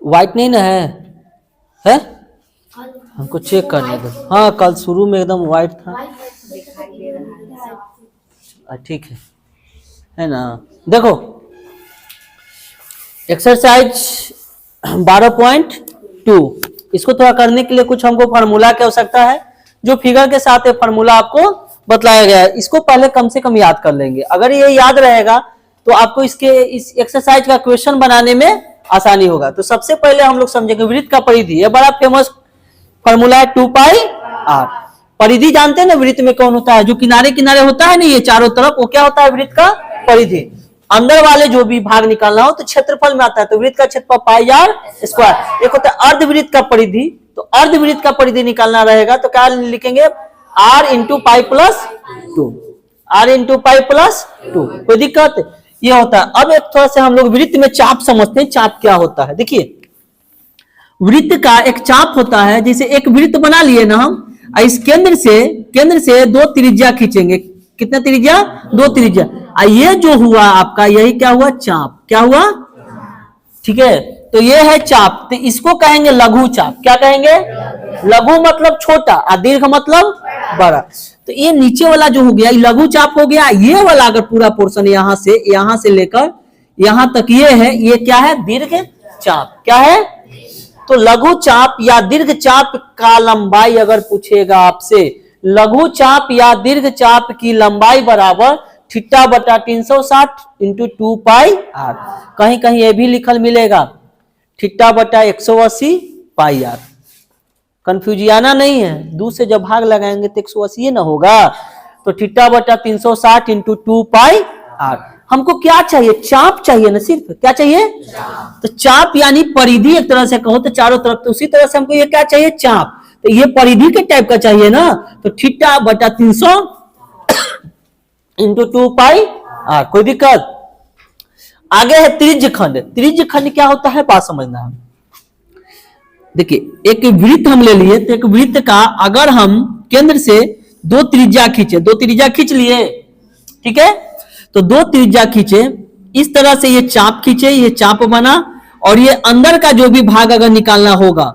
White नहीं ना है? हमको चेक करने दो। हाँ, कल शुरू में एकदम व्हाइट था। ठीक है ना। देखो एक्सरसाइज 12.2, इसको थोड़ा करने के लिए कुछ हमको फार्मूला की आवश्यकता है, जो फिगर के साथ ये फार्मूला आपको बतलाया गया है। इसको पहले कम से कम याद कर लेंगे। अगर ये याद रहेगा तो आपको इस एक्सरसाइज का क्वेश्चन बनाने में आसानी होगा। तो सबसे पहले हम लोग समझेंगे वृत्त का परिधि। ये बड़ा फेमस फार्मूला है 2πr। परिधि जानते हैं ना वृत्त में कौन होता है? जो किनारे किनारे होता है ना, ये चारों तरफ, वो क्या होता है? वृत्त का परिधि। अंदर वाले जो भी भाग निकालना हो तो क्षेत्रफल में आता है। तो वृत्त का क्षेत्रफल πr²। एक होता है अर्धवृत्त का परिधि। तो अर्धवृत्त का परिधि निकालना रहेगा तो क्या लिखेंगे? r × π+2। r × π+2। कोई दिक्कत? ये होता है। अब एक थोड़ा से हम लोग वृत्त में चाप समझते हैं। चाप क्या होता है? देखिए वृत्त का एक चाप होता है। जैसे एक वृत्त बना लिए ना हम, इस केंद्र से 2 त्रिज्या खींचेंगे। कितना त्रिज्या? 2 त्रिज्या। ये जो हुआ आपका, यही क्या हुआ? चाप। क्या हुआ? ठीक है, तो ये है चाप। तो इसको कहेंगे लघु चाप। क्या कहेंगे? लघु मतलब छोटा और दीर्घ मतलब बड़ा। तो ये नीचे वाला जो हो गया ये लघु चाप हो गया। ये वाला अगर पूरा पोर्शन यहां से लेकर यहां तक ये है, ये क्या है? दीर्घ चाप। क्या है? तो लघु चाप या दीर्घ चाप का लंबाई अगर पूछेगा आपसे, लघु चाप या दीर्घ चाप की लंबाई बराबर θ/360 × 2πr। कहीं कहीं ये भी लिखल मिलेगा θ/180 πr। कंफ्यूजियाना नहीं है, 2 से जब भाग लगाएंगे तो 180 ना होगा। तो θ/360 × 2πr। हमको क्या चाहिए? चाप चाहिए ना, सिर्फ क्या चाहिए? तो चाप यानी परिधि एक तरह से कहो तो चारों तरफ। तो उसी तरह से हमको ये क्या चाहिए? चाप। तो ये परिधि के टाइप का चाहिए ना, तो θ/300 × 2πr। कोई दिक्कत? आगे है त्रिज्य खंड। त्रिज्य खंड क्या होता है बात समझना है। देखिए एक वृत्त हम ले लिए, तो एक वृत्त का अगर हम केंद्र से 2 त्रिज्या खींचे, 2 त्रिज्या खींच लिए, ठीक है, तो 2 त्रिज्या खींचे, इस तरह से ये चाप खींचे, ये चाप बना। और ये अंदर का जो भी भाग अगर निकालना होगा,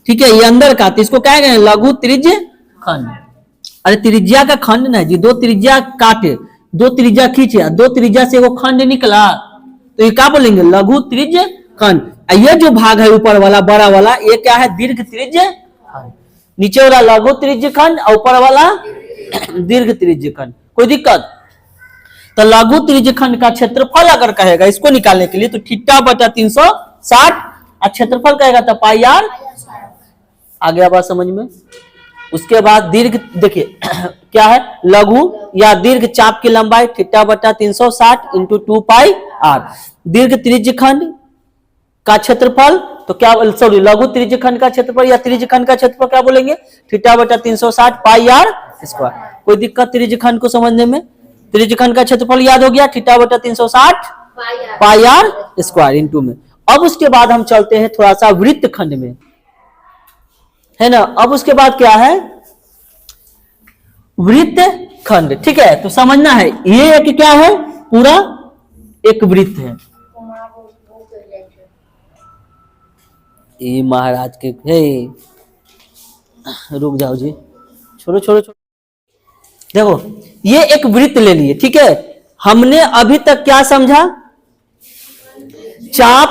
ठीक है, ये अंदर का, तो इसको क्या कहेंगे? लघु त्रिज्य खंड। अरे त्रिज्या का खंड ना जी, 2 त्रिज्या काटे, 2 त्रिज्या खींचे, 2 त्रिज्या से वो खंड निकला, तो ये क्या बोलेंगे? लघु त्रिज्य खंड। ये जो भाग है ऊपर वाला बड़ा वाला, ये क्या है? दीर्घ त्रिज्य खंड। नीचे वाला लघु त्रिज्य खंड और ऊपर वाला दीर्घ त्रिज्य खंड। कोई दिक्कत? तो लघु त्रिज्य खंड का क्षेत्रफल अगर कहेगा इसको निकालने के लिए, तो θ/360 और क्षेत्रफल कहेगा तो πr। आ गया बात समझ में? उसके बाद दीर्घ, देखिए क्या है? लघु या दीर्घ चाप की लंबाई θ/360 × 2πr। दीर्घ त्रिज्य खंड का क्षेत्रफल, तो क्या, सॉरी, लघु त्रिज्य खंड का क्षेत्रफल या त्रिज्य खंड का क्षेत्रफल क्या बोलेंगे? θ/360 πr²। कोई दिक्कत त्रिज्य खंड को समझने में? त्रिज्य खंड का क्षेत्रफल याद हो गया, θ/360 πr² इंटू में। अब उसके बाद हम चलते हैं थोड़ा सा वृत्त खंड में, है ना। अब उसके बाद क्या है? वृत्त खंड। ठीक है, तो समझना है ये एक क्या है? पूरा एक वृत्त है। ये महाराज के, हे रुक जाओ जी, छोड़ो छोड़ो छोड़ो। देखो ये एक वृत्त ले लिए, ठीक है। हमने अभी तक क्या समझा? चाप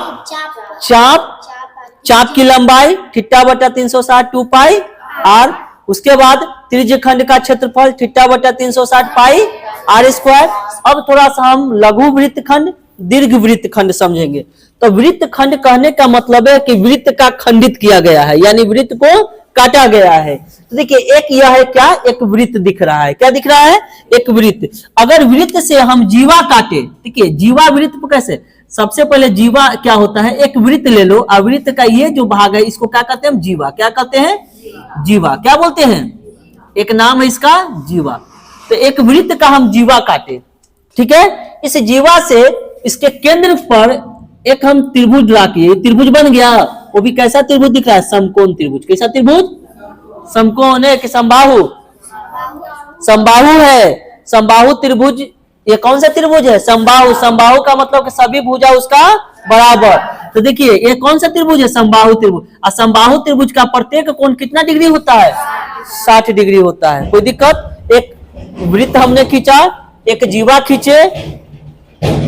चाप की लंबाई θ/360 2πr। उसके बाद त्रिज्य खंड का क्षेत्रफल θ/360 πr²। अब थोड़ा सा हम लघु वृत्त खंड, दीर्घ वृत्त खंड समझेंगे। तो वृत्त खंड कहने का मतलब है कि वृत्त का खंडित किया गया है, यानी वृत्त को काटा गया है। तो देखिए एक यह है क्या? एक वृत्त दिख रहा है। क्या दिख रहा है? एक वृत्त। अगर वृत्त से हम जीवा काटे, देखिए जीवा वृत्त को कैसे? सबसे पहले जीवा क्या होता है? एक वृत्त ले लो, और वृत्त का ये जो भाग है इसको क्या कहते हैं? जीवा। क्या कहते हैं? जीवा। क्या बोलते हैं? एक नाम है इसका जीवा। तो एक वृत्त का हम जीवा काटे, ठीक है। इस जीवा से इसके केंद्र पर एक हम त्रिभुज ड्रा किए, त्रिभुज बन गया। वो भी कैसा त्रिभुज दिख रहा है? समकोण त्रिभुज। कैसा त्रिभुज? समकोण है कि समबाहु? समबाहु है। समबाहु त्रिभुज। ये कौन सा त्रिभुज है? समबाहु। समबाहु का मतलब कि सभी भुजा उसका बराबर। तो देखिए ये कौन सा त्रिभुज है, समबाहु त्रिभुज। और समबाहु त्रिभुज का प्रत्येक कोण कितना डिग्री होता है, 60 डिग्री होता है। कोई दिक्कत। एक वृत्त हमने खींचा, एक जीवा खींचे।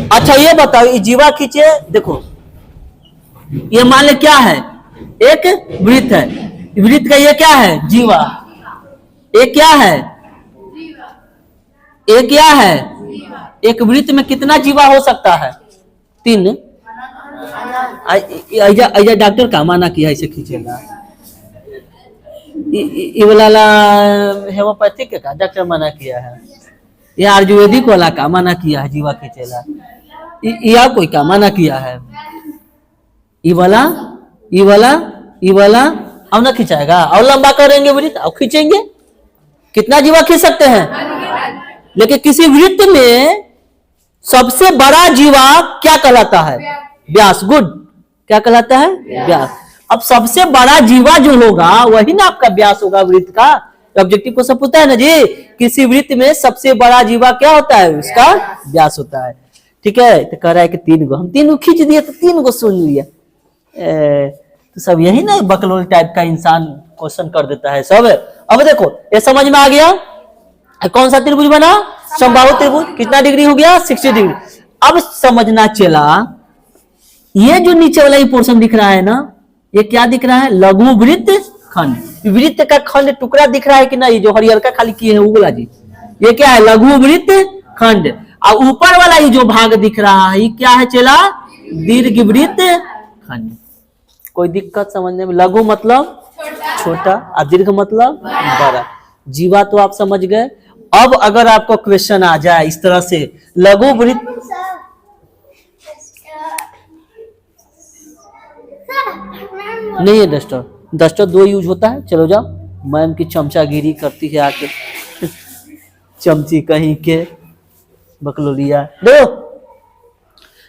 अच्छा ये बताओ, ये जीवा खींचे, देखो ये मान ले क्या है, एक वृत्त है, वृत्त का ये क्या है, जीवा। एक क्या है, एक क्या है, एक वृत्त में कितना जीवा हो सकता है, 3। ऐजा डॉक्टर का माना किया ऐसे खींचेगा, ये वाला हेमोपैथिक का डॉक्टर मना किया है, ये आयुर्वेदिक वाला का मना किया है जीवा खींचेला, या कोई का मना किया है, ये वाला ये वाला ये वाला अब ना खिंचाएगा, और लंबा करेंगे वृत्त और खींचेंगे, कितना जीवा खींच सकते हैं। लेकिन किसी वृत्त में सबसे बड़ा जीवा क्या कहलाता है, व्यास। गुड, क्या कहलाता है, व्यास। अब सबसे बड़ा जीवा जो होगा वही ना आपका व्यास होगा वृत्त का। ऑब्जेक्टिव को सब पूछता है ना जी, किसी वृत्त में सबसे बड़ा जीवा क्या होता है, उसका व्यास होता है। ठीक है, तो कह रहा है कि 3 गो, हम 3 गो खींच दिए तो 3 गो सुन लिया। तो सब यही ना बकलोल टाइप का इंसान क्वेश्चन कर देता है सब। अब देखो ये समझ में आ गया, कौन सा त्रिभुज बना, समबाहु त्रिभुज। कितना डिग्री हो गया, 60 डिग्री। अब समझना चला, ये जो नीचे वाला ये पोर्शन दिख रहा है ना, ये क्या दिख रहा है, लघु वृत्त खंड। वृत्त का खंड टुकड़ा दिख रहा है कि नहीं, जो हरियर का खाली किए है उगला जी, ये क्या है, लघु वृत्त खंड। और ऊपर वाला ये जो भाग दिख रहा है ये क्या है चला, दीर्घ वृत्त खंड। कोई दिक्कत समझने में, लघु मतलब छोटा और दीर्घ मतलब बड़ा। जीवा तो आप समझ गए। अब अगर आपको क्वेश्चन आ जाए इस तरह से, लघु वृत्त, नहीं है डस्टर, डस्टर 2 यूज होता है। चलो जाओ, मैम की चमचागिरी करती है आके चमची कहीं के बकलोलिया। दो,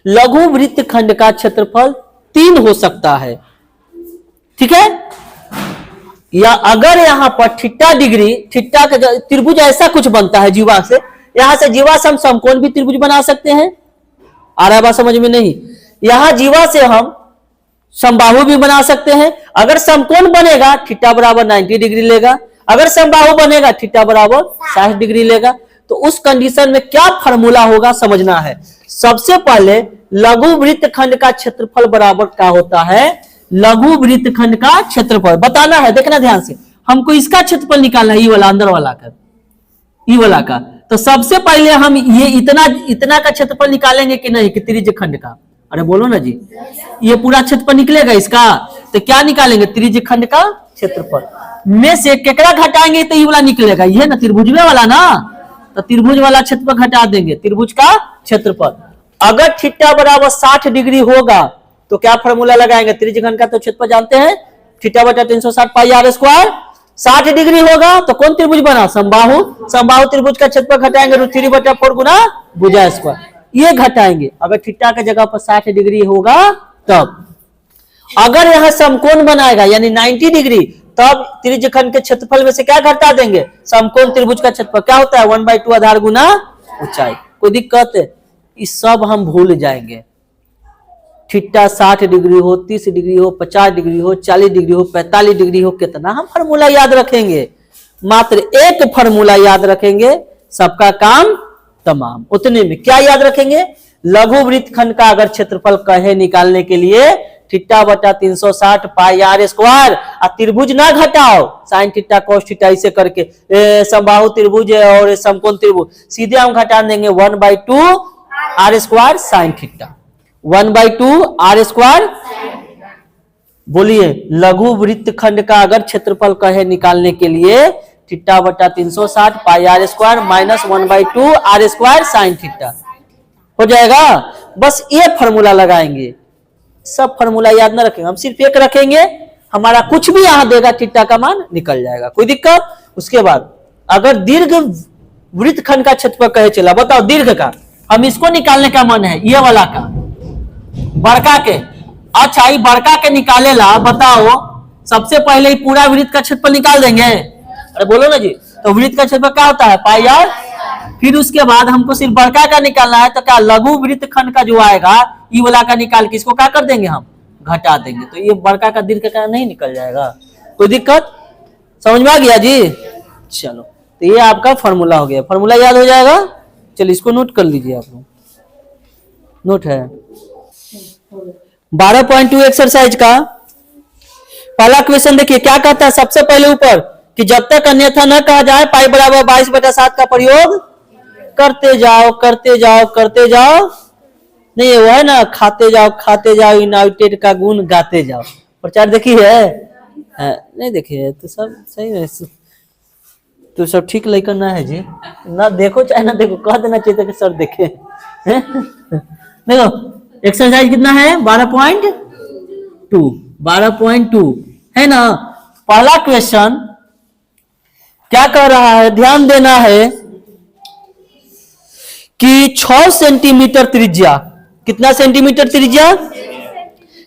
लघु वृत्त खंड का क्षेत्रफल 3 हो सकता है, ठीक है। या अगर यहाँ पर थीटा डिग्री, थीटा का त्रिभुज ऐसा कुछ बनता है जीवा से, यहां से जीवा से हम समकोण भी त्रिभुज बना सकते हैं। आ रहा है बात समझ में, नहीं। यहां जीवा से हम समबाहु भी बना सकते हैं। अगर समकोण बनेगा थीटा बराबर 90 डिग्री लेगा, अगर समबाहु बनेगा थीटा बराबर 60 डिग्री लेगा। तो उस कंडीशन में क्या फार्मूला होगा समझना है। सबसे पहले लघु वृत्त खंड का क्षेत्रफल बराबर क्या होता है, लघु वृत्त खंड का क्षेत्रफल बताना है। देखना ध्यान से, हमको इसका क्षेत्रफल निकालना है, ये वाला अंदर वाला का, ये वाला का। तो सबसे पहले हम ये इतना का क्षेत्रफल निकालेंगे कि नहीं, कि त्रिज्य खंड का। अरे बोलो ना जी, ये पूरा क्षेत्रफल निकलेगा इसका, तो क्या निकालेंगे, त्रिज्य खंड का क्षेत्रफल में से केकड़ा घटाएंगे तो ये वाला निकलेगा, ये ना त्रिभुज वाला ना, तो त्रिभुज वाला क्षेत्रफल घटा देंगे, त्रिभुज का क्षेत्रफल। अगर थीटा बराबर 60 डिग्री होगा तो क्या फॉर्मूला लगाएंगे, त्रिज्य खंड का तो क्षेत्रफल जानते हैं, थीटा बटा 360 पाई आर स्क्वायर। 60 डिग्री होगा तो कौन त्रिभुज बना, समबाहु। समबाहु त्रिभुज का क्षेत्रफल घटाएंगे √3/4 गुना भुजा स्क्वायर, ये घटाएंगे। अगर थीटा की जगह पर 60 डिग्री होगा तब। अगर यहां समकोण बनाएगा यानी 90 डिग्री, तब त्रिज्य खंड के क्षेत्रफल में से क्या घटा देंगे, समकोण त्रिभुज का क्षेत्रफल क्या होता है, 1/2 आधार गुना ऊंचाई। कोई दिक्कत है, इस सब हम भूल जाएंगे। थीटा 60 डिग्री हो, 30 डिग्री हो, 50 डिग्री हो, 40 डिग्री हो, 45 डिग्री हो, कितना हम फार्मूला याद रखेंगे, मात्र एक फार्मूला याद रखेंगे, सबका काम तमाम। उतने में क्या याद रखेंगे, लघु वृत्त खंड का अगर क्षेत्रफल कहे निकालने के लिए थीटा बटा 360 पाई आर स्क्वायर, और त्रिभुज ना घटाओ, साइन थीटा कोस थीटा ऐसे करके समबाहु त्रिभुज और समकोण त्रिभुज, सीधे हम घटा देंगे 1/2 r square sine theta, 1/2 r square. बोलिए, लघु वृत्त खंड का अगर क्षेत्रफल कहे निकालने के लिए थीटा बटा 360 pi r square minus 1/2 r square sine theta हो जाएगा। बस ये फॉर्मूला लगाएंगे, सब फॉर्मूला याद ना रखेंगे, हम सिर्फ एक रखेंगे, हमारा कुछ भी यहां देगा थीटा का मान निकल जाएगा, कोई दिक्कत। उसके बाद अगर दीर्घ वृत्त खंड का क्षेत्रफल कहे चला, बताओ दीर्घ का, हम इसको निकालने का मन है, ये वाला का, बड़का के। अच्छा, ये बड़का के निकाले ला, बताओ सबसे पहले पूरा वृत्त का क्षेत्रफल निकाल देंगे। अरे बोलो ना जी, तो वृत्त का क्षेत्रफल क्या होता है, पाई आर। फिर उसके बाद हमको सिर्फ बड़का का निकालना है, तो क्या लघु वृत्त खंड का जो आएगा ई वाला का निकाल के इसको क्या कर देंगे, हम घटा देंगे, तो ये बड़का का दीर्घ का नहीं निकल जाएगा। कोई दिक्कत, समझ में आ गया जी। चलो, तो ये आपका फॉर्मूला हो गया, फॉर्मूला याद हो जाएगा। चलिए इसको नोट कर लीजिए आप लोग, नोट है 12.2 एक्सरसाइज का पहला क्वेश्चन। देखिए क्या कहता है सबसे पहले ऊपर कि जब तक अन्यथा न कहा जाए पाई बराबर 22/7 का प्रयोग करते जाओ करते जाओ करते जाओ। नहीं वो है ना, खाते जाओ यूनाइटेड का गुण गाते जाओ। प्रचार देखी है? नहीं देखी है तो सब सही है, तो सब ठीक लेकर ना है जी, ना देखो चाहे ना देखो, कह देना चाहिए कि सर देखे। देखो एक्सरसाइज कितना है 12.2 है ना। पहला क्वेश्चन क्या कह रहा है, ध्यान देना है कि 6 सेंटीमीटर त्रिज्या, कितना सेंटीमीटर त्रिज्या,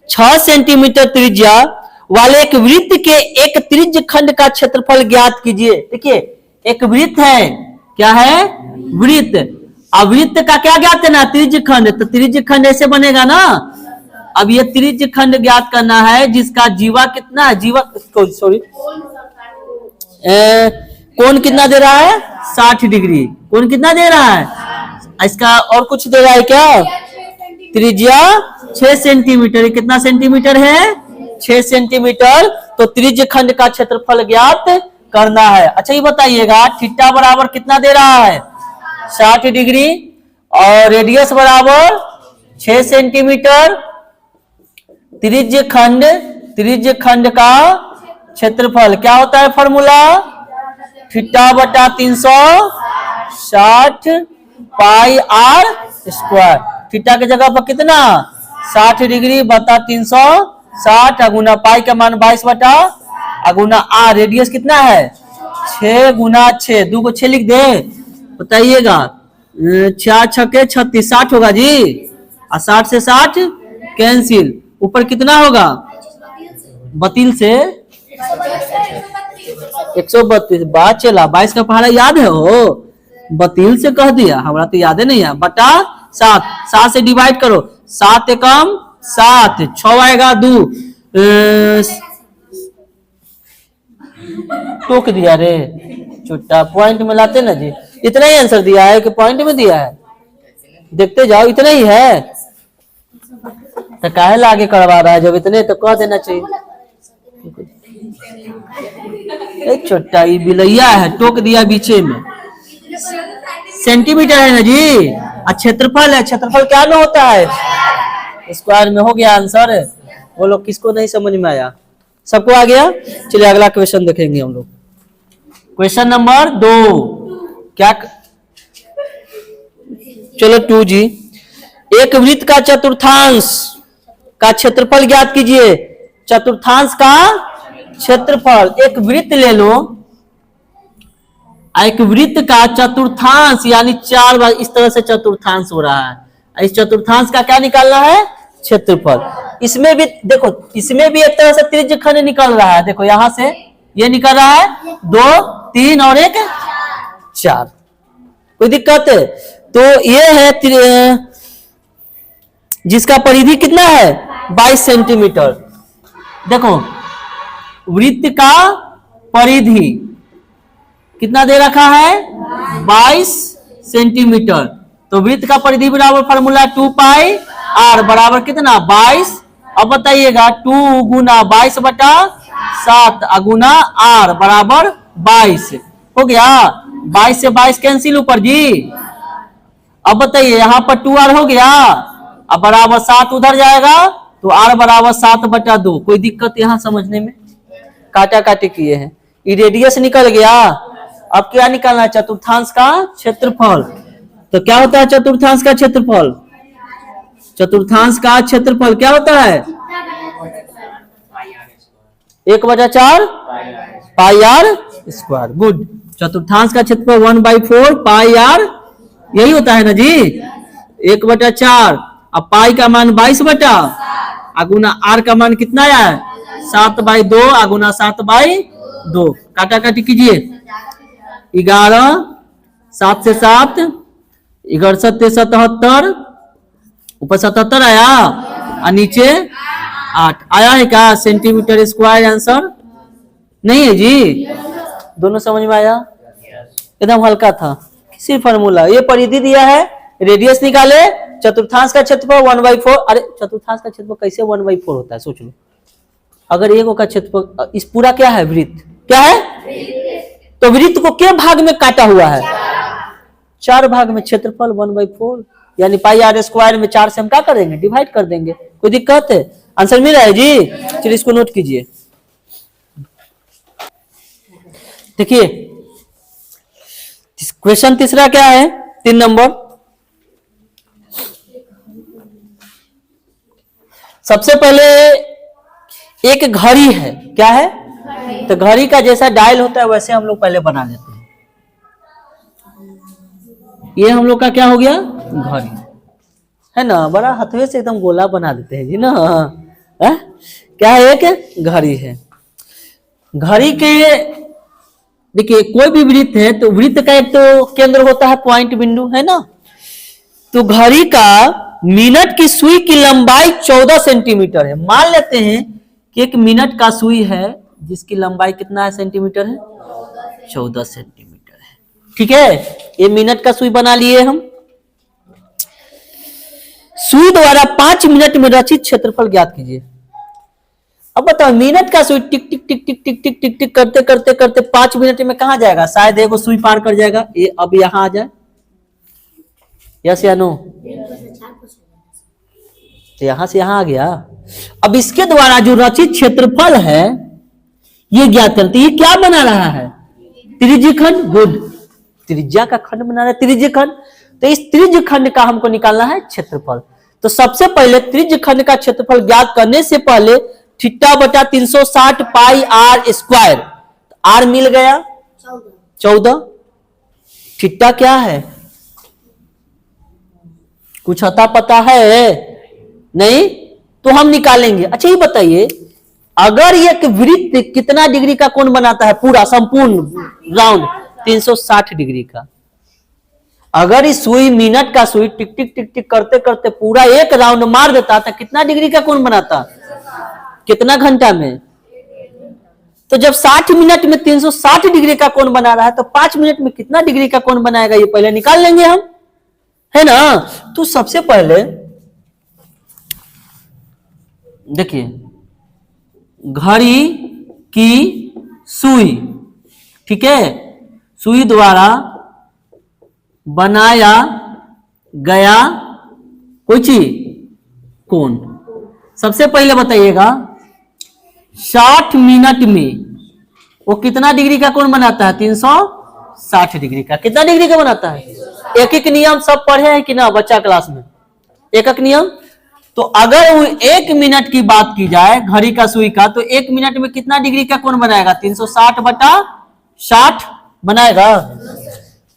6 सेंटीमीटर त्रिज्या वाले एक वृत्त के एक त्रिज्य खंड का क्षेत्रफल ज्ञात कीजिए। देखिए एक वृत्त है, क्या है, वृत्त। अब वृत्त का क्या ज्ञात है ना, त्रिज्य खंड, तो त्रिज्य खंड ऐसे बनेगा ना। अब ये त्रिज्य खंड ज्ञात करना है जिसका जीवा कितना है, जीवा सॉरी कोण कितना दे रहा है 60 डिग्री, कोण कितना दे रहा है, इसका और कुछ दे रहा है क्या, त्रिज्या 6 सेंटीमीटर, कितना सेंटीमीटर है 6 सेंटीमीटर। तो त्रिज्य खंड का क्षेत्रफल ज्ञात करना है। अच्छा ये बताइएगा थीटा बराबर कितना दे रहा है 60 डिग्री और रेडियस बराबर 6 सेंटीमीटर। त्रिज्य खंड का क्षेत्रफल क्या होता है, फॉर्मूला थीटा बटा 360 पाई आर स्क्वायर। थीटा की जगह पर कितना 60 डिग्री बता 360 अगुना पाई का मान 22 बटा अगुना आर, रेडियस कितना है 6 गुना 6, 2 को 6 लिख दे, बताइएगा 4 छक्के 36, 60 होगा जी, और 60 से 60 कैंसिल, ऊपर कितना होगा 32 से 132, बात चला 22 का पहाड़ा याद है हो, 32 से कह दिया, हमारा तो याद है नहीं है, बटा 7, 7 से डिवाइड करो, 7 एकम 7, 6 आएगा 2, टोक दिया रे छुट्टा, पॉइंट में लाते ना जी, इतना ही आंसर दिया है कि पॉइंट में दिया है, देखते जाओ इतना ही है, तो काहे ला आगे करवा रहा है, जब इतने तो कह देना चाहिए। एक छोटा ये बिलैया है, टोक दिया बीचे में, सेंटीमीटर है ना जी, और क्षेत्रफल है, क्षेत्रफल क्या में होता है स्क्वायर में, हो गया आंसर। वो लोग किसको नहीं समझ में आया, सबको आ गया। चलिए अगला क्वेश्चन देखेंगे हम लोग, क्वेश्चन नंबर 2 क्या, चलो 2 जी, एक वृत्त का चतुर्थांश का क्षेत्रफल ज्ञात कीजिए। चतुर्थांश का क्षेत्रफल, एक वृत्त ले लो, एक वृत्त का चतुर्थांश यानी 4 बार इस तरह से चतुर्थांश हो रहा है, इस चतुर्थांश का क्या निकालना है क्षेत्रफल। इसमें भी देखो, इसमें भी एक तरह से त्रिज्य खंड निकल रहा है, देखो यहां से ये निकल रहा है 2 3 और 1 4, कोई दिक्कत है। तो ये है जिसका परिधि कितना है 22 सेंटीमीटर। देखो वृत्त का परिधि कितना दे रखा है 22 सेंटीमीटर, तो वृत्त का परिधि बराबर फॉर्मूला 2 पाई आर बराबर कितना 22। अब बताइएगा 2 गुना 22 बटा 7 अगुना आर बराबर 22 हो गया, 22 से 22 कैंसिल ऊपर जी। अब बताइए यहाँ पर 2r हो गया, अब बराबर 7 उधर जाएगा तो r बराबर 7 बटा 2। कोई दिक्कत यहाँ समझने में, काटा काटी किए हैं, ये रेडियस निकल गया। अब क्या निकालना है चतुर्थांश का क्षेत्रफल, तो क्या होता है चतुर्थांश का क्षेत्रफल, चतुर्थांश का क्षेत्रफल क्या होता है 1/4 पाई आर स्क्वायर। गुड, चतुर्थांश का क्षेत्रफल 1/4 पाई आर, यही होता है ना जी 1/4। अब पाई का मान 22 बटा अगुना आर का मान कितना है 7/2 अगुना 7/2, काटा काटी कीजिए 11 7 से 7 11 7 77 ऊपर 77 आया और नीचे 8 आया है क्या सेंटीमीटर स्क्वायर आंसर? नहीं है जी? दोनों समझ में आया? एकदम हल्का था। किसी फॉर्मूला ये परिधि दिया है, रेडियस निकाले, चतुर्थांश का क्षेत्रफल 1/4। अरे चतुर्थांश का क्षेत्रफल कैसे 1/4 होता है सोच लो। अगर एक का क्षेत्रफल, इस पूरा क्या है वृत्त, क्या है तो वृत्त को क्या भाग में काटा हुआ है? 4 भाग में, क्षेत्रफल 1/4 यानी पाई आर स्क्वायर में 4 से हम क्या कर देंगे डिवाइड कर देंगे। कोई दिक्कत है? आंसर मिल रहा है जी? चलिए इसको नोट कीजिए। देखिए क्वेश्चन तीसरा क्या है 3 नंबर। सबसे पहले एक घड़ी है, क्या है? तो घड़ी का जैसा डायल होता है वैसे हम लोग पहले बना लेते हैं। ये हम लोग का क्या हो गया घड़ी है ना, बड़ा हथवे से एकदम गोला बना देते हैं जी ना। क्या है? एक घड़ी है। घड़ी के देखिए कोई भी वृत्त है तो वृत्त का एक तो केंद्र होता है पॉइंट बिंदु, है ना। तो घड़ी का मिनट की सुई की लंबाई 14 सेंटीमीटर है। मान लेते हैं कि 1 मिनट का सुई है जिसकी लंबाई कितना है सेंटीमीटर है? 14 सेंटीमीटर है। ठीक है, ये मिनट का सुई बना लिए हम। सुई द्वारा 5 मिनट में रचित क्षेत्रफल ज्ञात कीजिए। अब बताओ मिनट का सुई टिक टिक टिक टिक टिक टिक टिक टिक करते करते करते 5 मिनट में कहां जाएगा? शायद एगो सुई पार कर जाएगा। ये अब यहां आ जाए, यस या नो? यहां से यहां आ गया। अब इसके द्वारा जो रचित क्षेत्रफल है ये ज्ञात करते। ये क्या बना रहा है? त्रिज्यीय खंड। गुड, त्रिज्या का खंड बना रहा है, त्रिज्यीय खंड। तो इस त्रिज्यीय खंड का हमको निकालना है क्षेत्रफल। तो सबसे पहले त्रिज्यीय खंड का क्षेत्रफल ज्ञात करने से पहले थीटा बटा 360 पाई आर स्क्वायर, आर मिल गया 14। थीटा क्या है? कुछ अता पता है? नहीं तो हम निकालेंगे। अच्छा ये बताइए अगर एक वृत्त कितना डिग्री का कोण बनाता है? पूरा संपूर्ण राउंड 360 डिग्री का। अगर इस सुई मिनट का सुई टिक टिक टिक टिक करते करते पूरा एक राउंड मार देता तो कितना डिग्री का कोण बनाता? कितना घंटा में? तो जब 60 मिनट में 360 डिग्री का कोण बना रहा है तो 5 मिनट में कितना डिग्री का कोण बनाएगा ये पहले निकाल लेंगे हम, है ना। तो सबसे पहले देखिए घड़ी की सुई, ठीक है, सुई द्वारा बनाया गया कोई चीज कोण। सबसे पहले बताइएगा 60 मिनट में वो कितना डिग्री का कोण बनाता है? 360 डिग्री का। कितना डिग्री का बनाता है? एक एक नियम सब पढ़े हैं कि ना बच्चा क्लास में? एक एक नियम। तो अगर वो 1 मिनट की बात की जाए घड़ी का सुई का तो 1 मिनट में कितना डिग्री का कोण बनाएगा? 360 बटा 60 बनाएगा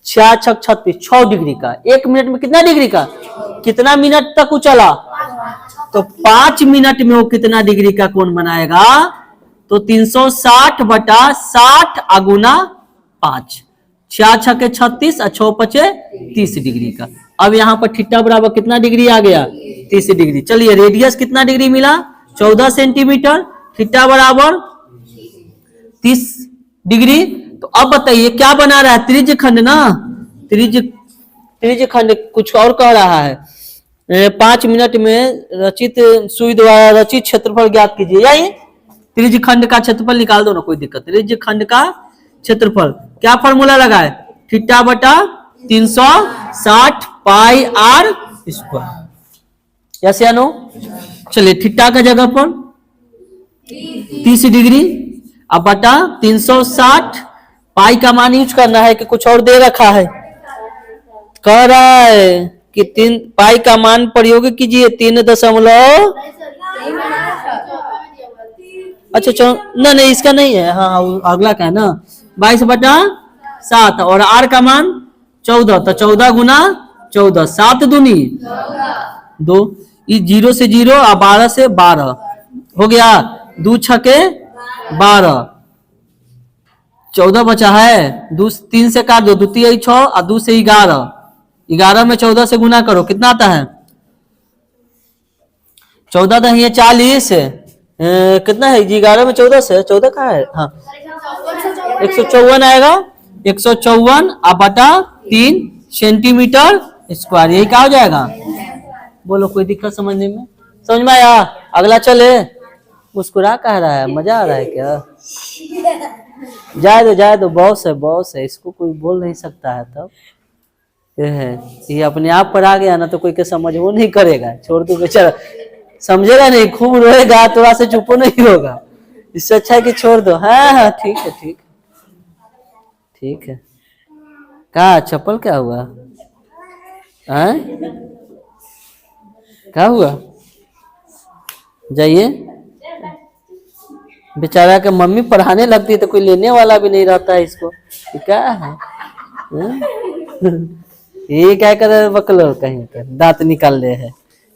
6 6 36 6 डिग्री का। 1 मिनट में कितना डिग्री का? कितना मिनट तक वो चला? तो 5 मिनट में वो कितना डिग्री का कोण बनाएगा? तो 360 बटा 60 अगुना 5, 6 6 के 36 और 6 5 30 डिग्री का। अब यहाँ पर थीटा बराबर कितना डिग्री आ गया? 30 डिग्री। चलिए रेडियस कितना डिग्री मिला? 14 सेंटीमीटर। थीटा बराबर 30 डिग्री। तो अब बताइए क्या बना रहा है? त्रिज्य खंड ना। त्रिज्य खंड कुछ और कह रहा है 5 मिनट में रचित सुई द्वारा रचित क्षेत्रफल ज्ञात कीजिए। यही त्रिज्य खंड का क्षेत्रफल निकाल दो ना, कोई दिक्कत। त्रिज्य खंड का क्षेत्रफल क्या फॉर्मूला लगाए? थीटा बटा 360 पाई आर स्क्वायर। यस या नो? चलिए थीटा का जगह पर 30 डिग्री अब बटा 360 पाई का मान यूज करना है कि कुछ और दे रखा है? कह रहा है कि 3 पाई का मान प्रयोग कीजिए 3 अच्छा नहीं इसका नहीं है, हाँ अगला का है ना 22 बटा 7 और आर का मान 14। तो 14 गुना 14 7 दूनी 2, 0 से 0 और 12 से 12 हो गया। 2 छके 12, 14 बचा है। 2 3 से काट दो, 2 6 और 2 से 11, 11 में 14 से गुना करो कितना आता है? 14 दही 40, कितना है जी? 11 में 14 से 14 का है, हाँ 154 आएगा। 154 अब बटा 3 सेंटीमीटर स्क्वायर, यही क्या हो जाएगा? बोलो, कोई दिक्कत समझने में? समझ में आया? अगला चले। मुस्कुरा कह रहा है, मजा आ रहा है क्या? जाए दो बॉस है, इसको कोई बोल नहीं सकता है। तब ये है, ये अपने आप पर आ गया ना तो कोई के समझ वो नहीं करेगा, छोड़ दो बेचारा, समझेगा नहीं, खूब रोएगा, थोड़ा से चुप नहीं होगा। इससे अच्छा है कि छोड़ दो। हाँ ठीक है, ठीक है। क्या चप्पल क्या हुआ? क्या हुआ? जाइए। बेचारा के मम्मी पढ़ाने लगती है तो कोई लेने वाला भी नहीं रहता है इसको, क्या है? ये क्या कर बकलो, कहीं पर दांत निकाल ले है,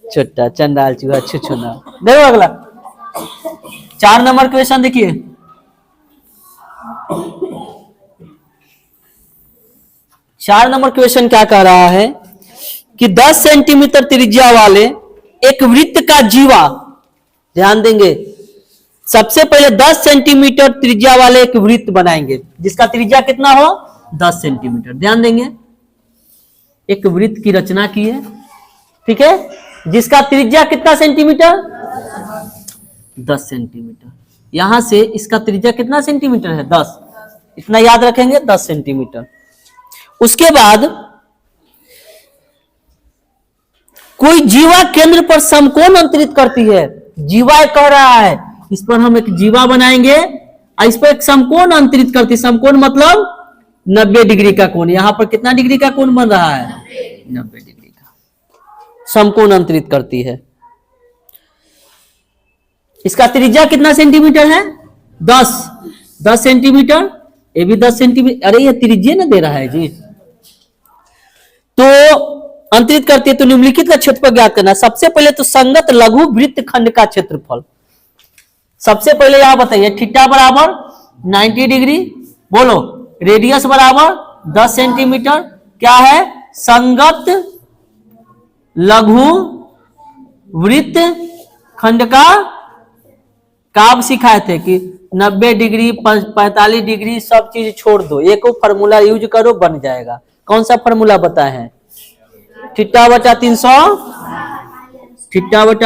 छोटा चंडाल चूहा छुछुना। देखो अगला 4 नंबर क्वेश्चन देखिए। 4 नंबर क्वेश्चन क्या कह रहा है कि 10 सेंटीमीटर त्रिज्या वाले एक वृत्त का जीवा, ध्यान देंगे, सबसे पहले 10 सेंटीमीटर त्रिज्या वाले एक वृत्त बनाएंगे जिसका त्रिज्या कितना हो? 10 सेंटीमीटर। ध्यान देंगे, एक वृत्त की रचना की है, ठीक है, जिसका त्रिज्या कितना सेंटीमीटर? 10 सेंटीमीटर। यहां से इसका त्रिज्या कितना सेंटीमीटर है? 10, इतना याद रखेंगे, 10 सेंटीमीटर। उसके बाद कोई जीवा केंद्र पर समकोण अंतरित करती है। जीवा कह रहा है, इस पर हम एक जीवा बनाएंगे और इस पर एक समकोण अंतरित करती है। समकोण मतलब 90 डिग्री का कोण। यहां पर कितना डिग्री का कोण बन रहा है? 90 डिग्री का समकोण अंतरित करती है। इसका त्रिज्या कितना सेंटीमीटर है? 10 सेंटीमीटर। ये भी 10 सेंटीमीटर। अरे ये त्रिज्या ना दे रहा है जी। तो अंतरित करती है, तो निम्नलिखित का क्षेत्रफल ज्ञात करना। सबसे पहले तो संगत लघु वृत्त खंड का क्षेत्रफल। सबसे पहले यहां बताइए, थीटा बराबर 90 डिग्री, बोलो रेडियस बराबर 10 सेंटीमीटर, क्या है? संगत लघु वृत्त खंड का काब सिखाए थे कि 90 डिग्री 45 डिग्री सब चीज छोड़ दो, एक फॉर्मूला यूज करो, बन जाएगा। कौन सा फॉर्मूला बताए हैं? थीटा बटा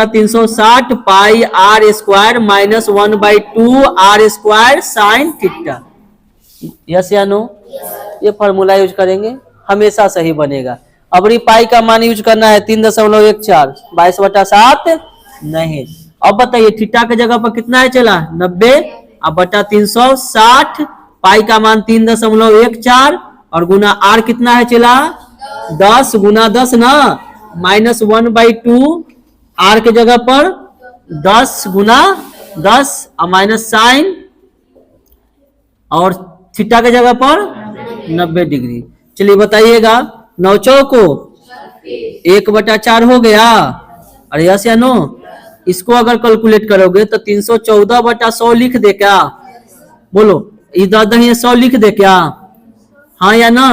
360 pi r square minus 1/2 r square sine theta. Yes या नो? ये फॉर्मूला यूज करेंगे, हमेशा सही बनेगा। अबरी पाई का मान यूज करना है 3.14, 22/7 नहीं। अब बताइए थीटा के जगह पर कितना है चला? 90 अब बटा 360, पाई का मान 3.14 और गुना आर कितना है चला? 10 गुना 10 ना, माइनस 1/2 आर के जगह पर 10 गुना 10 और माइनस साइन, और थीटा के जगह पर 90 डिग्री। चलिए बताइएगा, 9 चौको 1/4 हो गया। अरे यस या नो? इसको अगर कैलकुलेट करोगे तो 314/100 लिख दे क्या? बोलो, इधर 100 लिख दे क्या? हाँ या ना?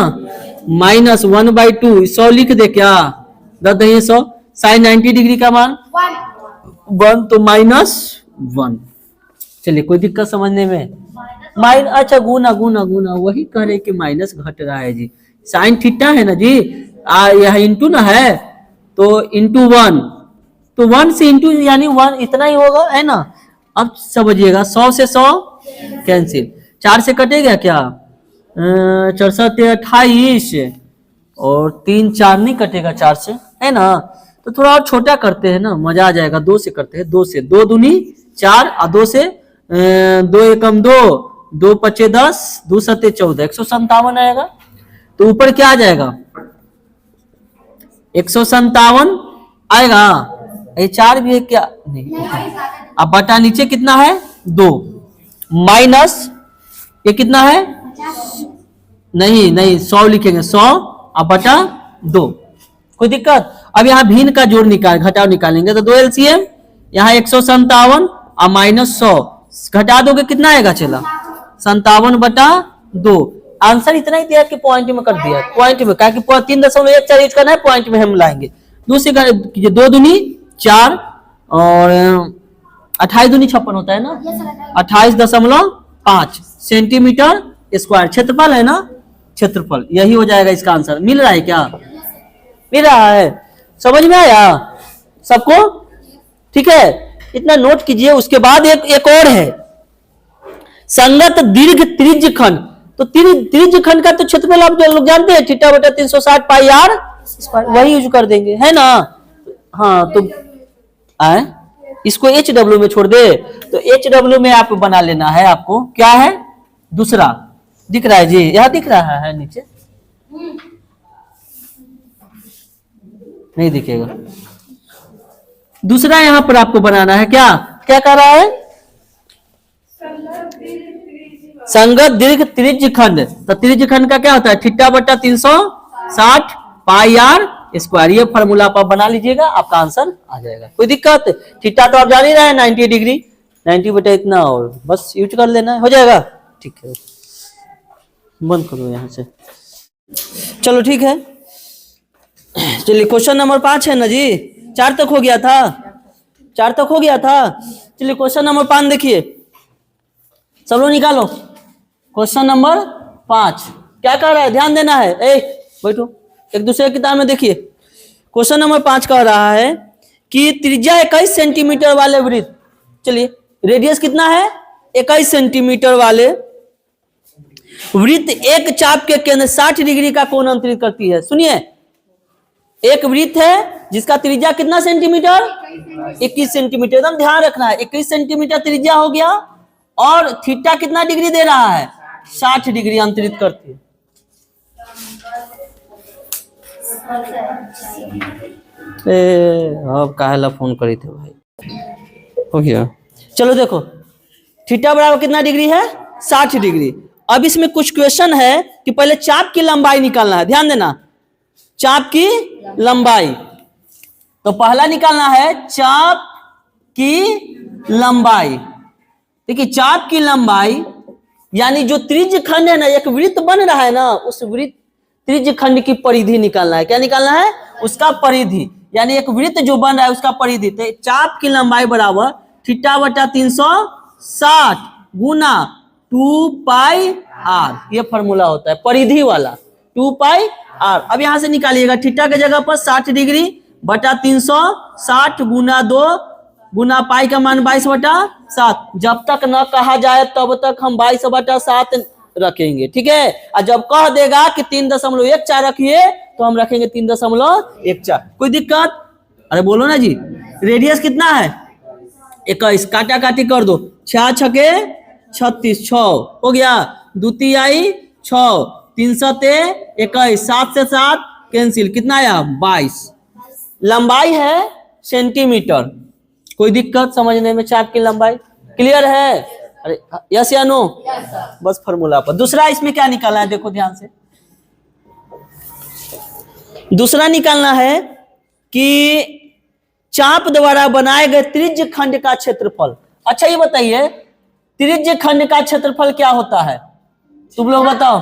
माइनस 1/2 100 लिख दे क्या? 100 साइन 90 डिग्री का मान 1 तो माइनस 1। चलिए कोई दिक्कत समझने में? माइनस, अच्छा गुना गुना गुना, वही कह रहे कि माइनस घट रहा है जी। साइन थीटा है ना जी, यह इंटू ना है तो इंटू 1, तो 1 से इंटू यानी 1 इतना ही होगा, है ना? अब समझिएगा, 100 से 100 कैंसिल, 4 से कटेगा क्या? 4 7 28 और 3 4 नहीं कटेगा 4 से, है ना? तो थोड़ा और छोटा करते हैं ना, मजा आ जाएगा। 2 से करते हैं, 2 से 2 दूनी 4 और 2 से 2 एकम 2, 2 पचे 10, 2 सत्ते 14, 157 आएगा। तो ऊपर क्या आ जाएगा? 157 आएगा। ये 4 भी है क्या? नहीं। अब बटा नीचे कितना है? 2 माइनस ये कितना है? नहीं 100 लिखेंगे, 100 अब बटा 2। कोई दिक्कत? अब यहाँ भिन्न का जोड़ घटाव निकालेंगे तो 2 LCM, यहाँ 157 और माइनस 100 घटा दोगे कितना आएगा? चला 57/2। आंसर इतना ही दिया कि पॉइंट में कर दिया, पॉइंट में, क्या कि 3.14 यूज करना है, पॉइंट में हम लाएंगे। दूसरी 2 दूनी 4 और 28 दूनी 56 होता है ना, 28.5 सेंटीमीटर स्क्वायर क्षेत्रफल है ना, क्षेत्रफल यही हो जाएगा इसका आंसर। मिल रहा है क्या? मिल रहा है, समझ में आया सबको? ठीक है, इतना नोट कीजिए। उसके बाद एक और है, संगत दीर्घ त्रिज्य खंड। तो त्रिज्य खंड का तो क्षेत्रफल आप लोग जानते हैं, थीटा बटा 360 पाई आर स्क्वायर, वही यूज कर देंगे, है ना? हाँ, तो इसको HW में छोड़ दे, तो HW में आप बना लेना है आपको। क्या है? दूसरा दिख रहा है जी, यहां दिख रहा है, नीचे नहीं दिखेगा। दूसरा यहां पर आपको बनाना है। क्या क्या कह रहा है? संगत दीर्घ त्रिज्य खंड। तो त्रिज्य खंड का क्या होता है? थीटा बटा 360 पाई आर स्क्वायर। ये फॉर्मूला आप बना लीजिएगा, आपका आंसर आ जाएगा। कोई दिक्कत? थीटा तो आप जान ही रहे हैं 90 डिग्री, 90 बटा इतना, और बस यूज कर लेना है, हो जाएगा। ठीक है, बंद करो यहां से। चलो ठीक है, चलिए क्वेश्चन नंबर 5 है ना जी, 4 तक हो गया था, 4 तक हो गया था। चलिए क्वेश्चन नंबर 5 देखिए, सब लोग निकालो। क्वेश्चन नंबर 5 क्या कह रहा है? ध्यान देना है, बैठो, एक दूसरे किताब में देखिए। क्वेश्चन नंबर 5 कह रहा है कि त्रिज्या 21 सेंटीमीटर वाले वृत्त, चलिए रेडियस कितना है? 21 सेंटीमीटर वाले वृत्त एक चाप के केंद्र 60 डिग्री का कोण अंतरित करती है। सुनिए, एक वृत्त है जिसका त्रिज्या कितना सेंटीमीटर? 21 सेंटीमीटर, एकदम ध्यान रखना है। 21 सेंटीमीटर त्रिज्या हो गया, और थीटा कितना डिग्री दे रहा है? 60 डिग्री अंतरित करती है। अब काहेला फोन करी थे भाई, हो गया। चलो देखो, थीटा बराबर कितना डिग्री है? 60 डिग्री। अब इसमें कुछ क्वेश्चन है कि पहले चाप की लंबाई निकालना है, ध्यान देना, चाप की लंबाई। तो पहला निकालना है चाप की लंबाई। देखिए, चाप की लंबाई यानी जो त्रिज्य खंड है ना, एक वृत्त बन रहा है ना, उस वृत्त त्रिज्य खंड की परिधि निकालना है। क्या निकालना है? उसका परिधि, यानी एक वृत्त जो बन रहा है उसका परिधि। तो चाप की लंबाई बराबर थीटा बटा 360 गुना 2 पाई आर, ये फॉर्मूला होता है परिधि वाला, 2 पाई आर। अब यहां से निकालिएगा, थीटा के जगह पर 60 डिग्री बटा 360 गुना 2 गुना पाई का मान 22/7। जब तक न कहा जाए तब तक हम 22/7 रखेंगे, ठीक है। और जब कह देगा कि 3.14 रखिए तो हम रखेंगे 3.14। कोई दिक्कत? अरे बोलो ना जी। रेडियस कितना है? 21, काटा काटी कर दो, 6 छके 36, 6 हो गया, द्वितीय आई 6, 3 सते 21, 7 से 7 कैंसिल, कितना आया? 22। लंबाई है सेंटीमीटर। कोई दिक्कत समझने में? चाप की लंबाई क्लियर है? अरे यस या नो? बस फॉर्मूला पर। दूसरा इसमें क्या निकालना है, देखो ध्यान से। दूसरा निकालना है कि चाप द्वारा बनाए गए त्रिज्य खंड का क्षेत्रफल। अच्छा ये बताइए, त्रिज्य खंड का क्षेत्रफल क्या होता है? तुम लोग बताओ।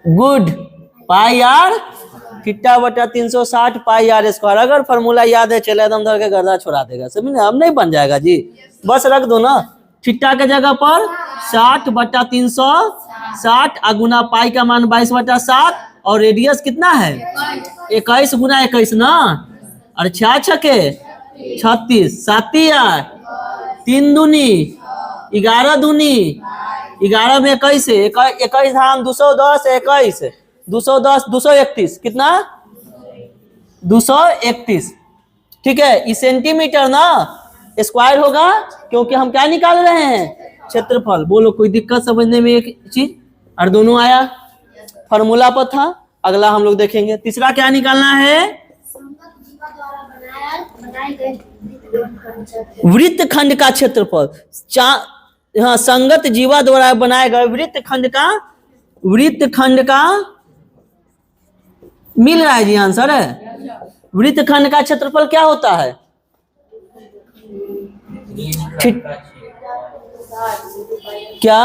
गुड, पाई आर, थीटा बटा 360 पाई आर स्क्वायर। अगर फॉर्मूला याद है, चले एकदम धर के गर्दा छोड़ा देगा, समझ अब नहीं बन जाएगा जी। बस रख दो ना, थीटा के जगह पर 60 बटा 360 अगुना पाई का मान 22/7, और रेडियस कितना है? 21 गुना 21 ना, और 6 छके 36, 7 3 दूनी 11 दूनी 11 में 21 है, 21 धाम 210, 21 210 231, कितना? 231, ठीक है। इस सेंटीमीटर ना स्क्वायर होगा, क्योंकि हम क्या निकाल रहे हैं? क्षेत्रफल। बोलो कोई दिक्कत समझने में? एक चीज और दोनों आया, फॉर्मूला पर था। अगला हम लोग देखेंगे, तीसरा क्या निकालना है? वृत्त खंड का क्षेत्रफल। हाँ, संगत जीवा द्वारा बनाए गए वृत्त खंड का मिल रहा है जी आंसर है। वृत्त खंड का क्षेत्रफल क्या होता है? क्या?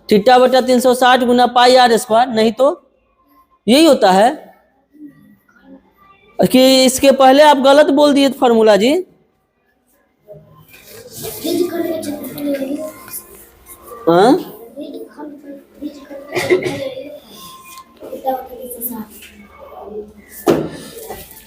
थीटा बटा 360 गुना पाई आर स्क्वायर, नहीं तो यही होता है कि इसके पहले आप गलत बोल दिए फॉर्मूला जी। हाँ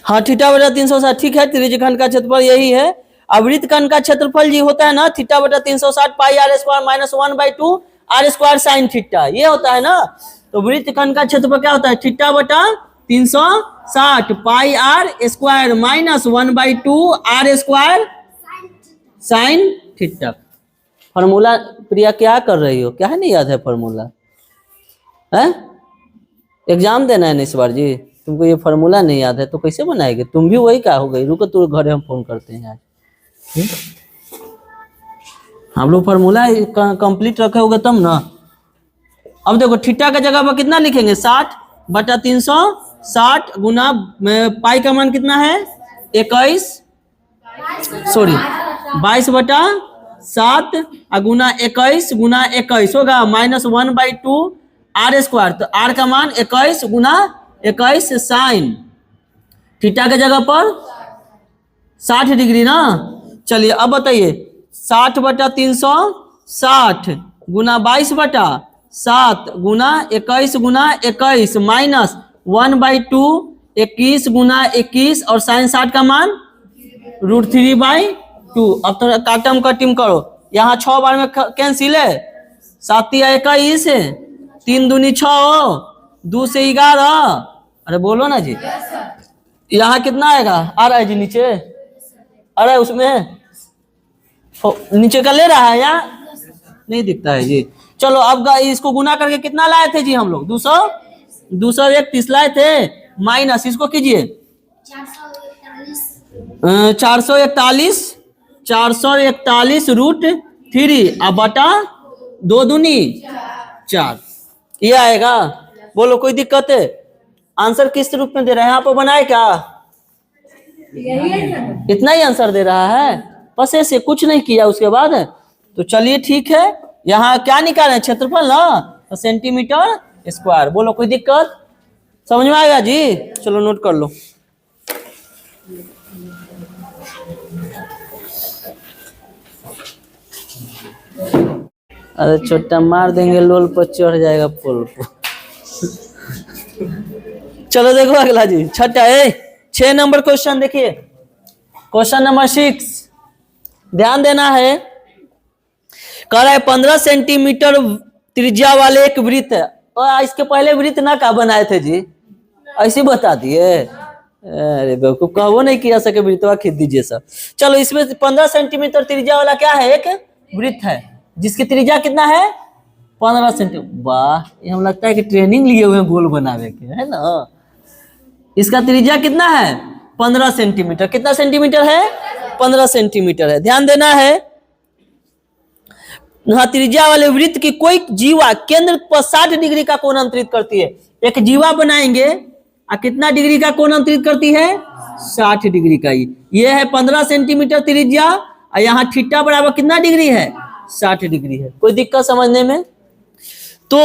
हाँ, थीटा बटा 360 ठीक है। त्रिज्यखंड का क्षेत्रफल यही है। अब वृत्तखंड का क्षेत्रफल जी होता है ना थीटा बटा 360 pi r square minus 1/2 r square sine theta, ये होता है ना। तो वृत्तखंड का क्षेत्रफल क्या होता है? थीटा बटा 360 pi r square minus 1/2 r square sine theta. Formula Priya क्या कर रही हो? क्या है नहीं याद है फॉर्मूला? है एग्जाम देना है ना इस बार जी, तुमको ये फॉर्मूला नहीं याद है तो कैसे बनाएगे? तुम भी वही क्या हो गई? रुको तो घर हम फोन करते हैं आज। हम लोग फॉर्मूला कंप्लीट रखे होगे तब ना। अब देखो थीटा का जगह पर कितना लिखेंगे? 60 बटा 360 गुना पाई का मान कितना है? 22 बटा 7 गुना 21 गुना 21 होगा माइनस 1/2 आर स्क्वायर। तो आर का मान 21 गुना 21 साइन थीटा के जगह पर 60 डिग्री ना। चलिए अब बताइए 60 बटा 360 गुना 22 बटा 7 गुना 21 गुना 21 माइनस 1/2 21 गुना 21 और साइन 60 का मान √3/2। अब तो काटम कटिंग करो, यहाँ 6 बार में कैंसिल है। 7 या 21 3 दूनी 6 2 से 11। अरे बोलो ना जी, यहाँ कितना आएगा? आ रहा है जी नीचे, आ रहा है उसमें नीचे का ले रहा है या नहीं दिखता है जी। चलो अब इसको गुना करके कितना लाए थे जी हम लोग? 231 लाए थे। माइनस इसको कीजिए 441 √3 अब बटा 2 दूनी 4, ये आएगा। बोलो कोई दिक्कत है? आंसर किस रूप में दे रहे हैं? आप बनाए क्या? इतना ही आंसर दे रहा है, बस ऐसे कुछ नहीं किया उसके बाद। तो चलिए ठीक है, यहाँ क्या निकाले हैं? क्षेत्रफल ना, तो सेंटीमीटर स्क्वायर। बोलो कोई दिक्कत? समझ में आएगा जी? चलो नोट कर लो। अरे छोटा मार देंगे लोल पर चढ़ जाएगा पोल पर। चलो देखो अगला जी, छठा 6 नंबर क्वेश्चन देखिए। क्वेश्चन नंबर 6 ध्यान देना है। कह रहा है 15 सेंटीमीटर त्रिज्या वाले एक वृत्त है। और इसके पहले वृत्त ना क्या बनाए थे जी? ऐसे बता दिए। अरे बेवकूफ, कहो नहीं किया सके वृत्तवा खींच दीजिए सब। चलो इसमें 15 सेंटीमीटर त्रिज्या वाला क्या है? एक वृत्त है जिसकी त्रिज्या कितना है? 15 सेंटीमीटर। वाह, ये हम लगता है कि ट्रेनिंग लिए हुए गोल बनावे के, है ना। इसका त्रिज्या कितना है? 15 सेंटीमीटर। कितना सेंटीमीटर है? 15 सेंटीमीटर है। ध्यान देना है, त्रिज्या वाले वृत्त की कोई जीवा केंद्र पर 60 डिग्री का कोण अंतरित करती है। एक जीवा बनाएंगे और कितना डिग्री का कोण अंतरित करती है? 60 डिग्री का। ये है 15 सेंटीमीटर त्रिज्या और यहाँ थीटा बराबर कितना डिग्री है? 60 डिग्री है। कोई दिक्कत समझने में? तो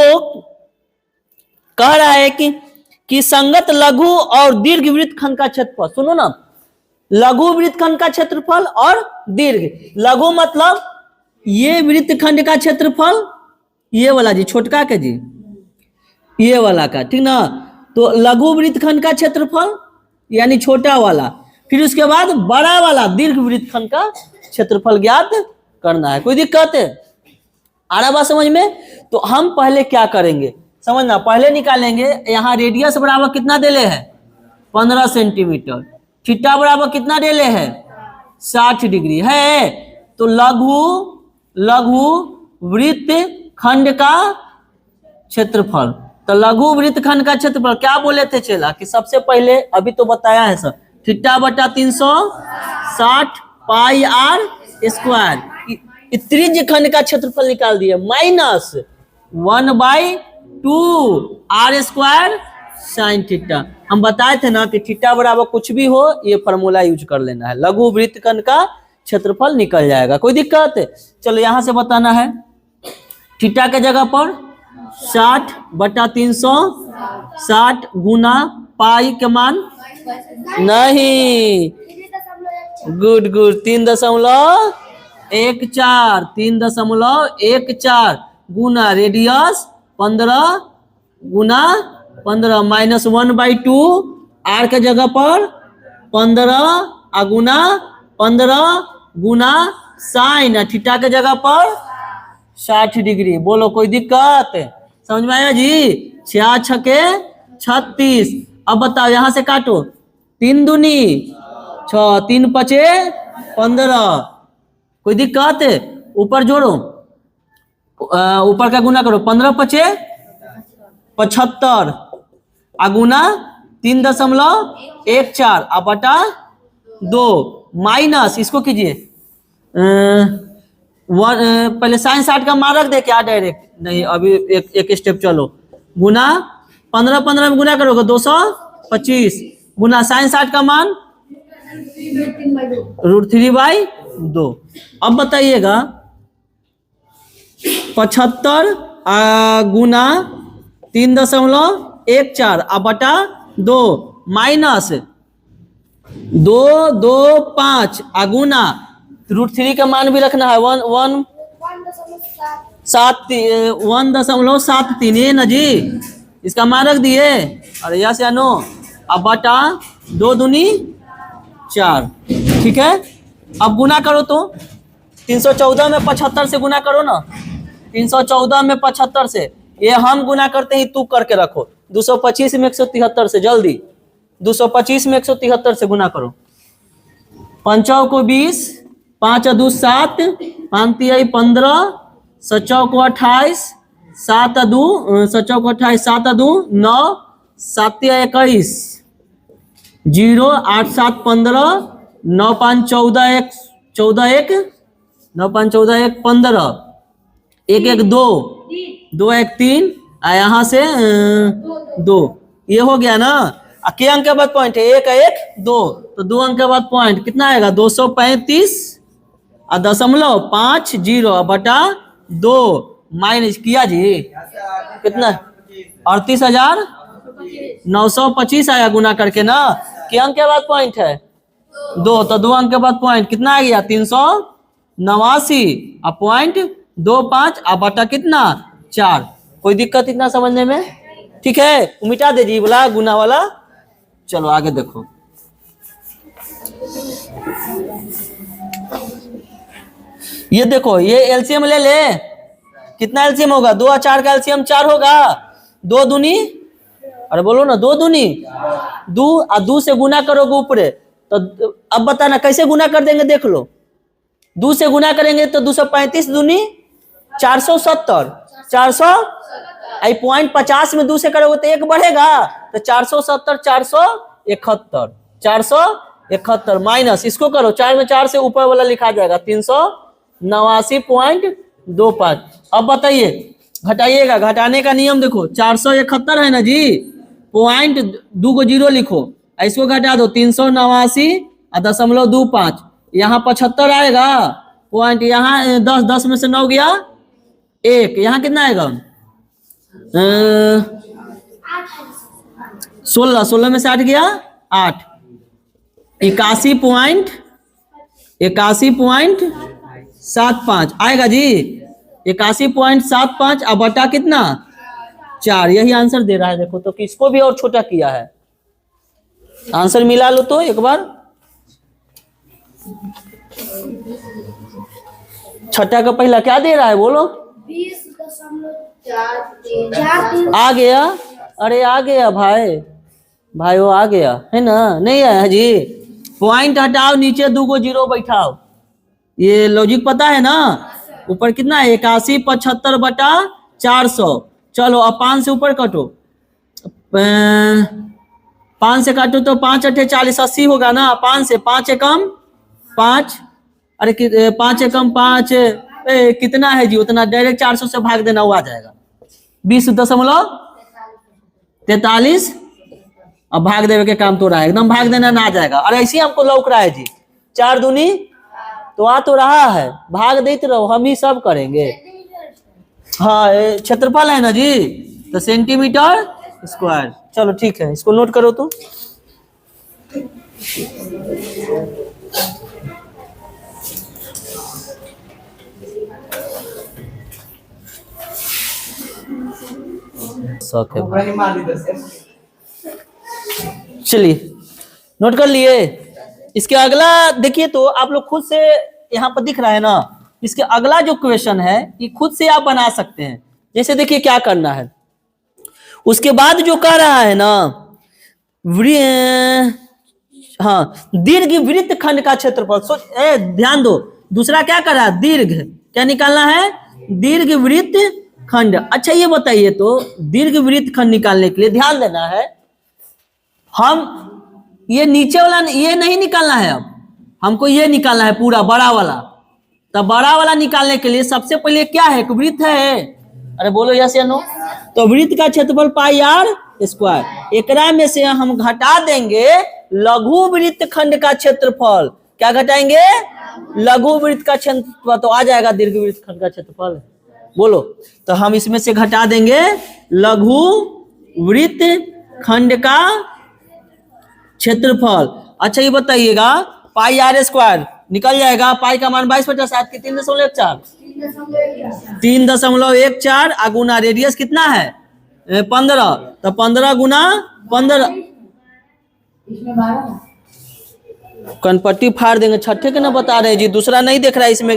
कह रहा है कि संगत लघु और दीर्घ वृत्तखंड का क्षेत्रफल। सुनो ना, लघु वृत्तखंड का क्षेत्रफल और दीर्घ। लघु मतलब ये वृत्तखंड का क्षेत्रफल, ये वाला जी छोटका के जी, ये वाला का, ठीक ना। तो लघु वृत्तखंड का क्षेत्रफल यानी छोटा वाला, फिर उसके बाद बड़ा वाला दीर्घ वृत्तखंड का क्षेत्रफल ज्ञात करना है। कोई दिक्कत है? आ रहा बात समझ में? तो हम पहले क्या करेंगे समझना, पहले निकालेंगे यहाँ रेडियस बराबर कितना देले है? 15 सेंटीमीटर। थीटा बराबर कितना देले है? 60 डिग्री है। तो लघु वृत्तखंड का क्षेत्रफल। तो लघु वृत्तखंड का क्षेत्रफल क्या बोले थे चला कि सबसे पहले अभी तो बताया है सर, थीटा बटा 360 पाई आर स्क्वायर। त्रिज्य खंड का क्षेत्रफल निकाल दिए minus 1/2 r square sine theta. हम बताए थे ना कि थीटा बराबर कुछ भी हो ये फॉर्मूला यूज कर लेना है, लघु वृत्तखंड का क्षेत्रफल निकल जाएगा। कोई दिक्कत है? चलो यहां से बताना है, थीटा के जगह पर 60/360 गुना पाई के मान नहीं, गुड गुड, 3.14, 3.14 गुना रेडियस 15 गुना 15 -1/2 आर के जगह पर 15 गुना 15 गुना साइन थीटा के जगह पर 60 डिग्री। बोलो कोई दिक्कत समझ में आया जी? 6 छके 36। अब बताओ यहाँ से काटो, 3 दूनी 6, 3 पचे 15। कोई दिक्कत? ऊपर जोड़ो, ऊपर का गुना करो, 15 पचे 75 गुना 3.14 अब बटा 2 माइनस इसको कीजिए पहले साइन 60 का मान रख दे क्या डायरेक्ट? नहीं, अभी एक स्टेप चलो। गुना 15 में गुना करोगे 225 गुना साइन 60 का मान √3/2। अब बताइएगा 75 गुना 3.14 अब बटा 2 माइनस 225 गुना √3 का मान भी रखना है 1.73 ये ना जी, इसका मान रख दिए। अरे यहाँ से आनो, अब बटा 2 दूनी 4। ठीक है, अब गुना करो तो 314 में 75 से गुना करो ना, 314 में 75 से, ये हम गुना करते हैं तू करके रखो। 225 में 173 से, जल्दी 225 में 173 से गुना करो। 5 को 20, 5 2 7, 5 3 15, 7 को 28, 7 2 9, 7 21, 0 8 7 15, 9 5 14 1 14 1, 9 5 14 1 15, 1 1 2, 2 1 3, यहाँ से 2, ये हो गया ना। के अंक के बाद पॉइंट है 1 1 2, तो 2 अंक के बाद पॉइंट कितना आएगा? 235.50 बटा 2 माइनस किया जी, कितना? 38,925 आया गुना करके ना। के अंक के बाद पॉइंट है 2, तो 2 अंक के बाद पॉइंट कितना आ गया? 389 पॉइंट 25 बटा कितना? 4। कोई दिक्कत इतना समझने में? ठीक है, मिटा दे जी बोला गुना वाला। चलो आगे देखो, ये देखो, ये एलसीएम ले ले, कितना एलसीएम होगा? 2 और 4 का एलसीएम 4 होगा। 2 दूनी, अरे बोलो ना, 2 दूनी 2 और 2 से गुना करोगे ऊपरे, तो अब बताना कैसे गुना कर देंगे, देख लो। 2 से गुना करेंगे तो 235 दूनी 470, 400 पॉइंट 50 में 2 से करोगे तो 1 बढ़ेगा, तो 470 471 471 माइनस इसको करो, 4 में 4 से ऊपर वाला लिखा जाएगा 389.25। अब बताइए, घटाइएगा, घटाने का नियम देखो, 471 है ना जी, पॉइंट 2 को 0 लिखो, इसको घटा दो 389.25, यहाँ 75 आएगा पॉइंट, यहाँ 10 में से 9 गया 1, यहाँ कितना आएगा? 16 में से 8 गया 8, 81.75 आएगा जी, 81.75 अब बटा कितना? 4। यही आंसर दे रहा है। देखो तो किसको भी और छोटा किया है, आंसर मिला लो तो एक बार। छठा का पहला क्या दे रहा है बोलो? 20.43 आ गया। अरे आ गया भाई, वो आ गया है ना? नहीं आया जी? पॉइंट हटाओ, नीचे 2 को 0 बैठाओ, ये लॉजिक पता है ना? ऊपर कितना है? 81.75 बटा 400। चलो अब 5 से ऊपर कटो, 5 से काटो तो 5 8 40 80 होगा ना। 5 से 5 एकम 5, अरे 5 एकम 5 कितना है जी? उतना डायरेक्ट 400 से भाग देना, वो आ जाएगा 20.43। अब भाग देवे के काम तो रहा है, एकदम भाग देना ना आ जाएगा। अरे ऐसे हमको लौक रहा है जी, 4 दूनी तो आ तो रहा है, भाग देते रहो, हम ही सब करेंगे। हाँ ये क्षेत्रफल है ना जी, तो सेंटीमीटर स्क्वायर। चलो ठीक है, इसको नोट करो तो। शौक है भाई। चलिए नोट कर लिए। इसके अगला देखिए तो आप लोग खुद से, यहाँ पर दिख रहा है ना, इसके अगला जो क्वेश्चन है ये खुद से आप बना सकते हैं। जैसे देखिए क्या करना है, उसके बाद जो कह रहा है ना, हाँ दीर्घ वृत्त खंड का क्षेत्रफल। ध्यान दो, दूसरा क्या कर रहा है, दीर्घ, क्या निकालना है, दीर्घ वृत्त खंड। अच्छा ये बताइए तो, दीर्घ वृत्त खंड निकालने के लिए ध्यान देना है, हम ये नीचे वाला ये नहीं निकालना है, अब हमको ये निकालना है पूरा बड़ा वाला। तो बड़ा वाला निकालने के लिए सबसे पहले क्या है, एक वृत्त है, अरे बोलो यस या नो। तो वृत्त का क्षेत्रफल पाई आर स्क्वायर, एकरा में से हम घटा देंगे लघु वृत्त खंड का क्षेत्रफल। क्या घटाएंगे, लघु वृत्त का क्षेत्रफल, तो आ जाएगा दीर्घ वृत्त खंड का क्षेत्रफल। बोलो, तो हम इसमें से घटा देंगे लघु वृत्त खंड का क्षेत्रफल। अच्छा ये बताइएगा, पाई आर स्क्वायर निकल जाएगा, पाई का मान 22/7 की 3.14, 3.14 अगुना रेडियस कितना है 15, तो 15 गुना 15, कनपट्टी फाड़ देंगे, छठे के ना बता रहे जी, दूसरा नहीं देख रहा है इसमें।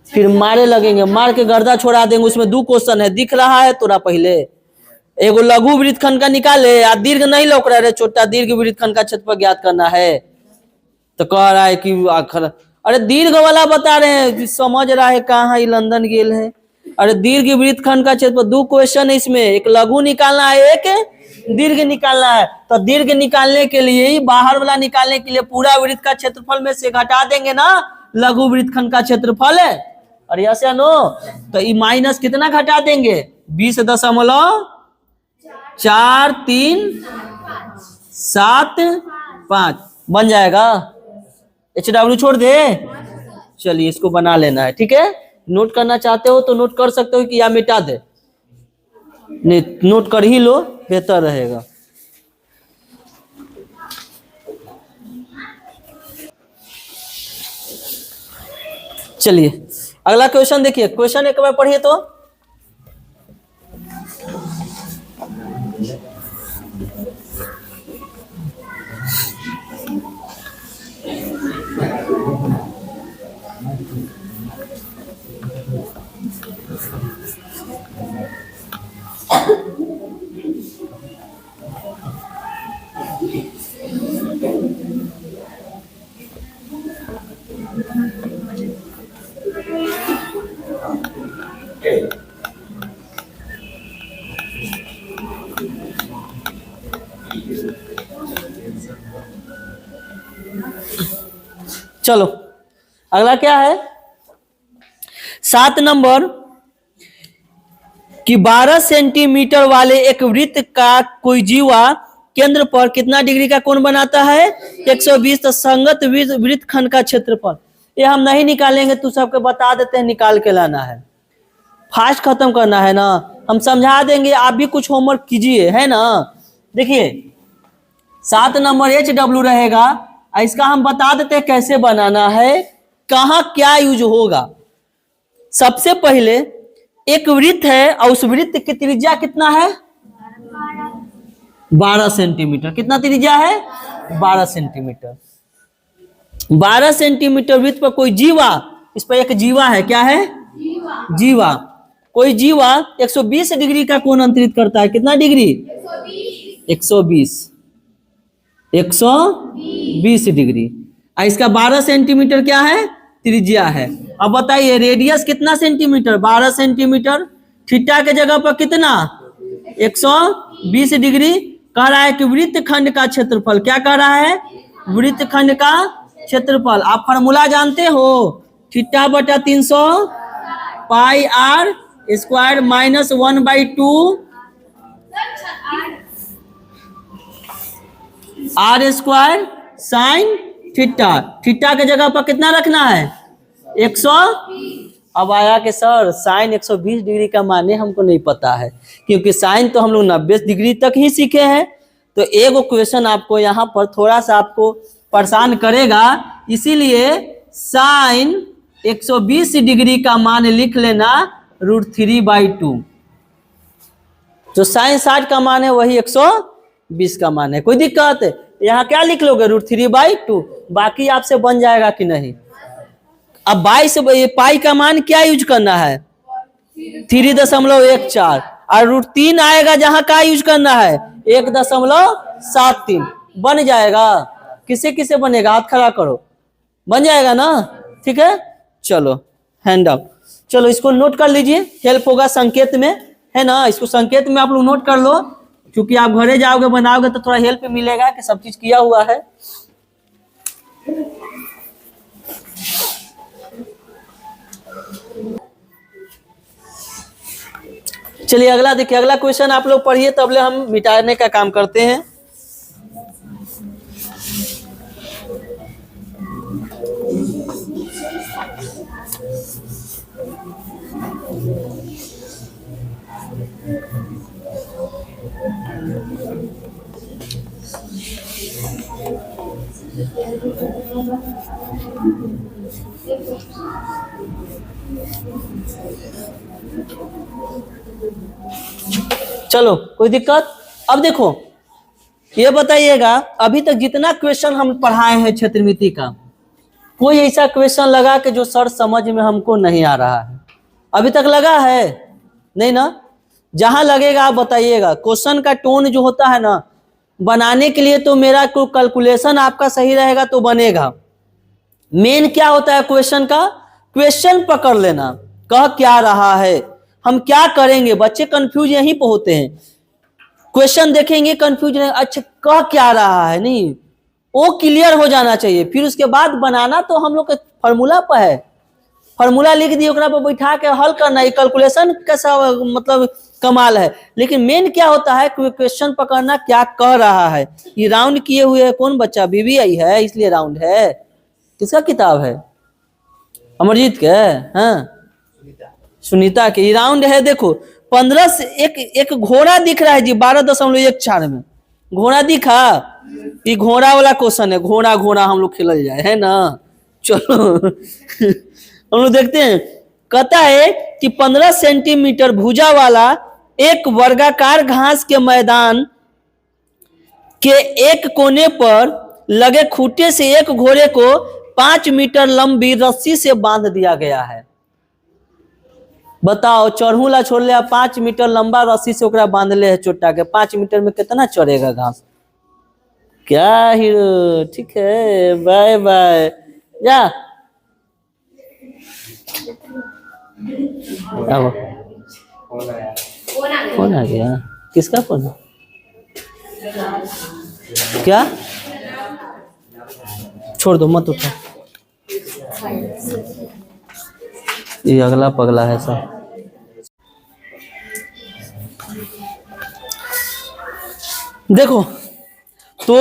फिर मारे लगेंगे, मार के गर्दा छोड़ा देंगे। उसमें 2 क्वेश्चन है, दिख रहा है तोरा पहले, एगो लघु वृत्तखंड का निकाले, या दीर्घ नहीं लौक रहा है छोटा, दीर्घ वृत्तखंड का क्षेत्रफल ज्ञात करना है। तो कह रहा है कि आखिर, अरे दीर्घ वाला बता रहे हैं, समझ रहा है कहाँ, ये लंदन गेल है। अरे दीर्घ वृत्तखंड का क्षेत्रफल 2 क्वेश्चन है इसमें, एक लघु निकालना है, एक दीर्घ निकालना है। तो दीर्घ निकालने के लिए ही, बाहर वाला निकालने के लिए पूरा वृत्त का क्षेत्रफल में से घटा देंगे ना लघु वृत्तखंड का क्षेत्रफल है। और यस या नो, तो ये माइनस कितना घटा देंगे, 20.4375 बन जाएगा। HW छोड़ दे, चलिए इसको बना लेना है, ठीक है। नोट करना चाहते हो तो नोट कर सकते हो कि या मिटा दे, नहीं नोट कर ही लो, बेहतर रहेगा। चलिए अगला क्वेश्चन देखिए, क्वेश्चन एक बार पढ़िए तो। चलो अगला क्या है, 7 नंबर कि 12 सेंटीमीटर वाले एक वृत्त का कोई जीवा केंद्र पर कितना डिग्री का कोण बनाता है, 120। तो संगत वृत्त खंड का क्षेत्रफल, ये हम नहीं निकालेंगे, तू सबको बता देते हैं, निकाल के लाना है, फास्ट खत्म करना है ना, हम समझा देंगे, आप भी कुछ होमवर्क कीजिए, है ना। देखिए 7 नंबर HW रहेगा, इसका हम बता देते हैं कैसे बनाना है, कहाँ क्या यूज होगा। सबसे पहले एक वृत्त है और उस वृत्त की त्रिज्या कितना है, 12 सेंटीमीटर। कितना त्रिज्या है, 12 सेंटीमीटर। 12 सेंटीमीटर वृत्त पर कोई जीवा, इस पर एक जीवा है, क्या है, जीवा। कोई जीवा 120 डिग्री का कोण अंतरित करता है, कितना डिग्री, 120 डिग्री। इसका 12 सेंटीमीटर क्या है, त्रिज्या है। अब बताइए रेडियस कितना सेंटीमीटर, 12 सेंटीमीटर। थीटा के जगह पर कितना, 120 डिग्री। कह रहा है कि वृत्त खंड का क्षेत्रफल, क्या कह रहा है, वृत्त खंड का क्षेत्रफल। आप फार्मूला जानते हो, थीटा बटा 300 pi r square minus 1/2 r square sine theta, theta के जगह पर कितना रखना है 100। अब आया कि सर साइन 120 डिग्री का माने हमको नहीं पता है, क्योंकि साइन तो हम लोग 90 डिग्री तक ही सीखे हैं। तो एक क्वेश्चन आपको यहाँ पर थोड़ा सा आपको परेशान करेगा, इसीलिए साइन 120 डिग्री का मान लिख लेना √3/2। जो साइन 60 का मान है वही 120 का मान है। कोई दिक्कत है? यहाँ क्या लिख लोगे √3/2, बाकी आपसे बन जाएगा कि नहीं। अब 22 पाई का मान क्या यूज करना है 3.14, और √3 आएगा जहां का यूज करना है 1.73। बन जाएगा? किसे किसे बनेगा? हाथ खड़ा करो। बन जाएगा ना? ठीक है, चलो हैंड अप। चलो इसको नोट कर लीजिए, हेल्प होगा संकेत में, है ना। इसको संकेत में आप लोग नोट कर लो, क्योंकि आप घरे जाओगे बनाओगे तो थोड़ा हेल्प मिलेगा कि सब चीज किया हुआ है। चलिए अगला देखिए, अगला क्वेश्चन आप लोग पढ़िए, तबले हम मिटाने का काम करते हैं। चलो कोई दिक्कत? अब देखो ये बताइएगा, अभी तक जितना क्वेश्चन हम पढ़ाए हैं क्षेत्रमिति का, कोई ऐसा क्वेश्चन लगा कि जो सर समझ में हमको नहीं आ रहा है? अभी तक लगा है? नहीं ना? जहां लगेगा आप बताइएगा। क्वेश्चन का टोन जो होता है ना, बनाने के लिए तो मेरा कैलकुलेशन आपका सही रहेगा तो बनेगा। मेन क्या होता है क्वेश्चन का? क्वेश्चन पकड़ लेना, कह क्या रहा है, हम क्या करेंगे। बच्चे कंफ्यूज यहीं पे होते हैं, क्वेश्चन देखेंगे कंफ्यूज नहीं, अच्छा कह क्या रहा है, नहीं वो क्लियर हो जाना चाहिए। फिर उसके बाद बनाना तो हम लोग के फॉर्मूला पर है, फॉर्मूला लिख दिए ओकरा पर बैठा के हल करना। ये कैलकुलेशन कैसा मतलब कमाल है, लेकिन मेन क्या होता है क्वेश्चन पकड़ना, क्या कह रहा है। ये राउंड किए हुए है कौन बच्चा? बीबीआई है इसलिए राउंड है। किसका किताब है? अमरजीत के? हाँ सुनीता के। राउंड है देखो 15 से एक घोड़ा दिख रहा है जी 12.14 में। घोड़ा दिखा? ये घोड़ा वाला क्वेश्चन है, घोड़ा घोड़ा हम लोग खेल जाए, है ना। चलो हम लोग देखते हैं। कहता है कि 15 सेंटीमीटर भुजा वाला एक वर्गाकार घास के मैदान के एक कोने पर लगे खूंटे से एक घोड़े को 5 मीटर लंबी रस्सी से बांध दिया गया है। बताओ, चढ़ूला छोड़ ले, 5 मीटर लंबा रस्सी से ओकरा बांध ले है चोटा के, 5 मीटर में कितना चढ़ेगा घास? क्या हीरो, ठीक है बाय बाय जा। अब फोन आ गया, किसका फोन? क्या? छोड़ दो मत उठा, ये अगला पगला है सब। देखो तो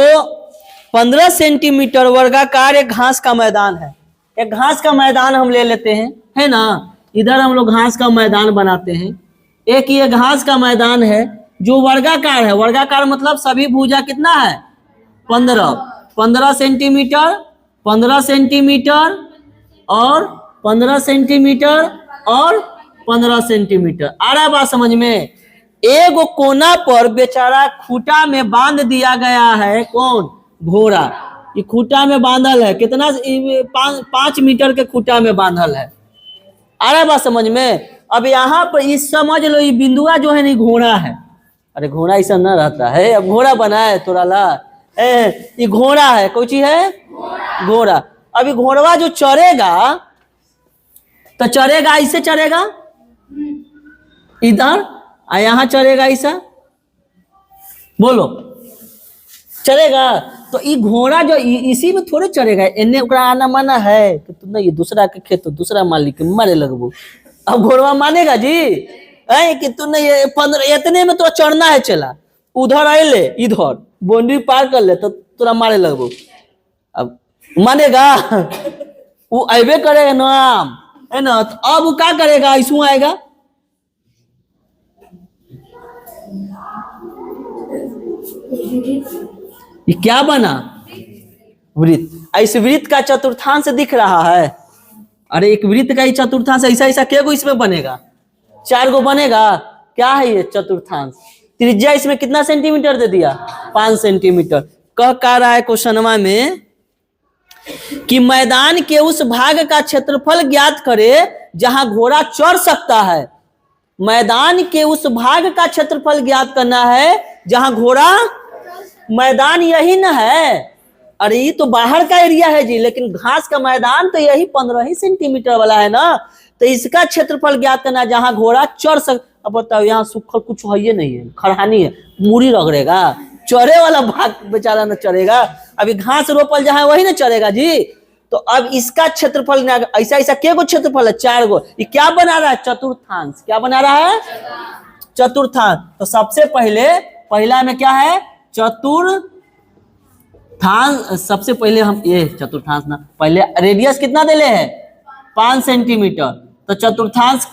15 सेंटीमीटर वर्गाकार एक घास का मैदान है। एक घास का मैदान हम ले लेते हैं, है ना। इधर हम लोग घास का मैदान बनाते हैं। एक ये घास का मैदान है जो वर्गाकार है। वर्गाकार मतलब सभी भुजा कितना है 15 सेंटीमीटर, 15 सेंटीमीटर और 15 सेंटीमीटर और 15 सेंटीमीटर। आ रहा बात समझ में? एक कोना पर बेचारा खूंटा में बांध दिया गया है। कौन? घोड़ा। ये खूंटा में बांधल है, कितना 5 मीटर के खूंटा में बांधल है। आ रहा बात समझ में? अब यहाँ पर इस समझ लो, ये बिंदुआ जो है नहीं घोड़ा है। अरे घोड़ा ऐसा ना रहता है, अब घोड़ा बना है तोरा ला, ये घोड़ा है। कोई चीज है? घोड़ा। अभी घोड़वा जो चढ़ेगा तो चढ़ेगा ऐसे, चढ़ेगा इधर, यहाँ चढ़ेगा ऐसा, बोलो चढ़ेगा। तो ये घोड़ा जो इसी में थोड़े चढ़ेगा, इन्हें ओकरा आना माना है कि तुम ये दूसरा के खेत दूसरा मालिक के मारे लगबो। अब घोड़वा मानेगा जी है कि तू नहीं ये 15 इतने में तो चढ़ना है, चला उधर आए ले, इधर बाउंड्री पार कर ले तो तुरा मारे लगबो। अब मानेगा वो अबे करेगा नाम, है ना। तो अब वो क्या करेगा, इसमें आएगा ये क्या बना, वृत्त। इस वृत्त का चतुर्थांश दिख रहा है। अरे एक वृत्त का ही चतुर्थांश ऐसा ऐसा क्या को इसमें बनेगा, 4 गो बनेगा। क्या है ये चतुर्थांश। त्रिज्या इसमें कितना सेंटीमीटर दे दिया, 5 सेंटीमीटर। कह रहा है क्वेश्चनवा में कि मैदान के उस भाग का क्षेत्रफल ज्ञात करे जहां घोड़ा चढ़ सकता है। मैदान के उस भाग का क्षेत्रफल ज्ञात करना है जहां घोड़ा, मैदान यही ना है। अरे ये तो बाहर का एरिया है जी, लेकिन घास का मैदान तो यही 15 ही सेंटीमीटर वाला है ना। तो इसका क्षेत्रफल ज्ञात करना जहां घोड़ा चढ़ सक। अब बताओ यहाँ सूखल कुछ है ये नहीं है, खरहानी है, मूरी रगड़ेगा, चढ़े वाला भाग बेचारा न चढ़ेगा। अभी घास रोपल जहां वही ना चढ़ेगा जी। तो अब इसका क्षेत्रफल ऐसा ऐसा क्या गो क्षेत्रफल है, 4 गो। ये क्या बना रहा है, चतुर्थांश। क्या बना रहा है, चतुर्थांश। तो सबसे पहले पहला में क्या है, चतुर्थांश। सबसे पहले हम ये चतुर्थांश ना, पहले रेडियस कितना दे ले है, 5 सेंटीमीटर। तो चतुर्थांश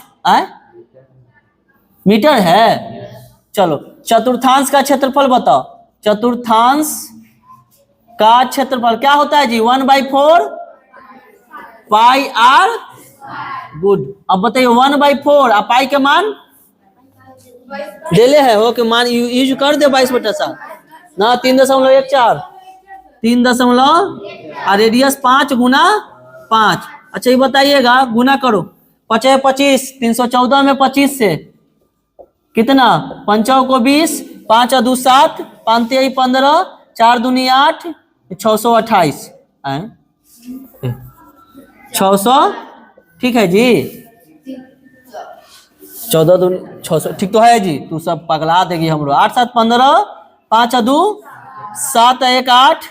मीटर है। चलो चतुर्थांश का क्षेत्रफल बताओ। चतुर्थांश का क्षेत्रफल क्या होता है जी, 1/4 पाई आर। गुड। अब बताइए 1/4 और पाई के मान डेले है हो के मान यूज कर दे 22/7 ना, 3.14 3 और रेडियस 5 गुना 5। अच्छा ये बताइएगा, गुना करो, 5 25, 314 में 25 से कितना, 5 को 20, 5 2 7, 5 3 15, 4 दूनी 8, 628 600। ठीक है जी, 14 दूनी 600 ठीक तो है जी। तू सब पगला देगी हमरो। 8 7 15, 5 2 7 1 8,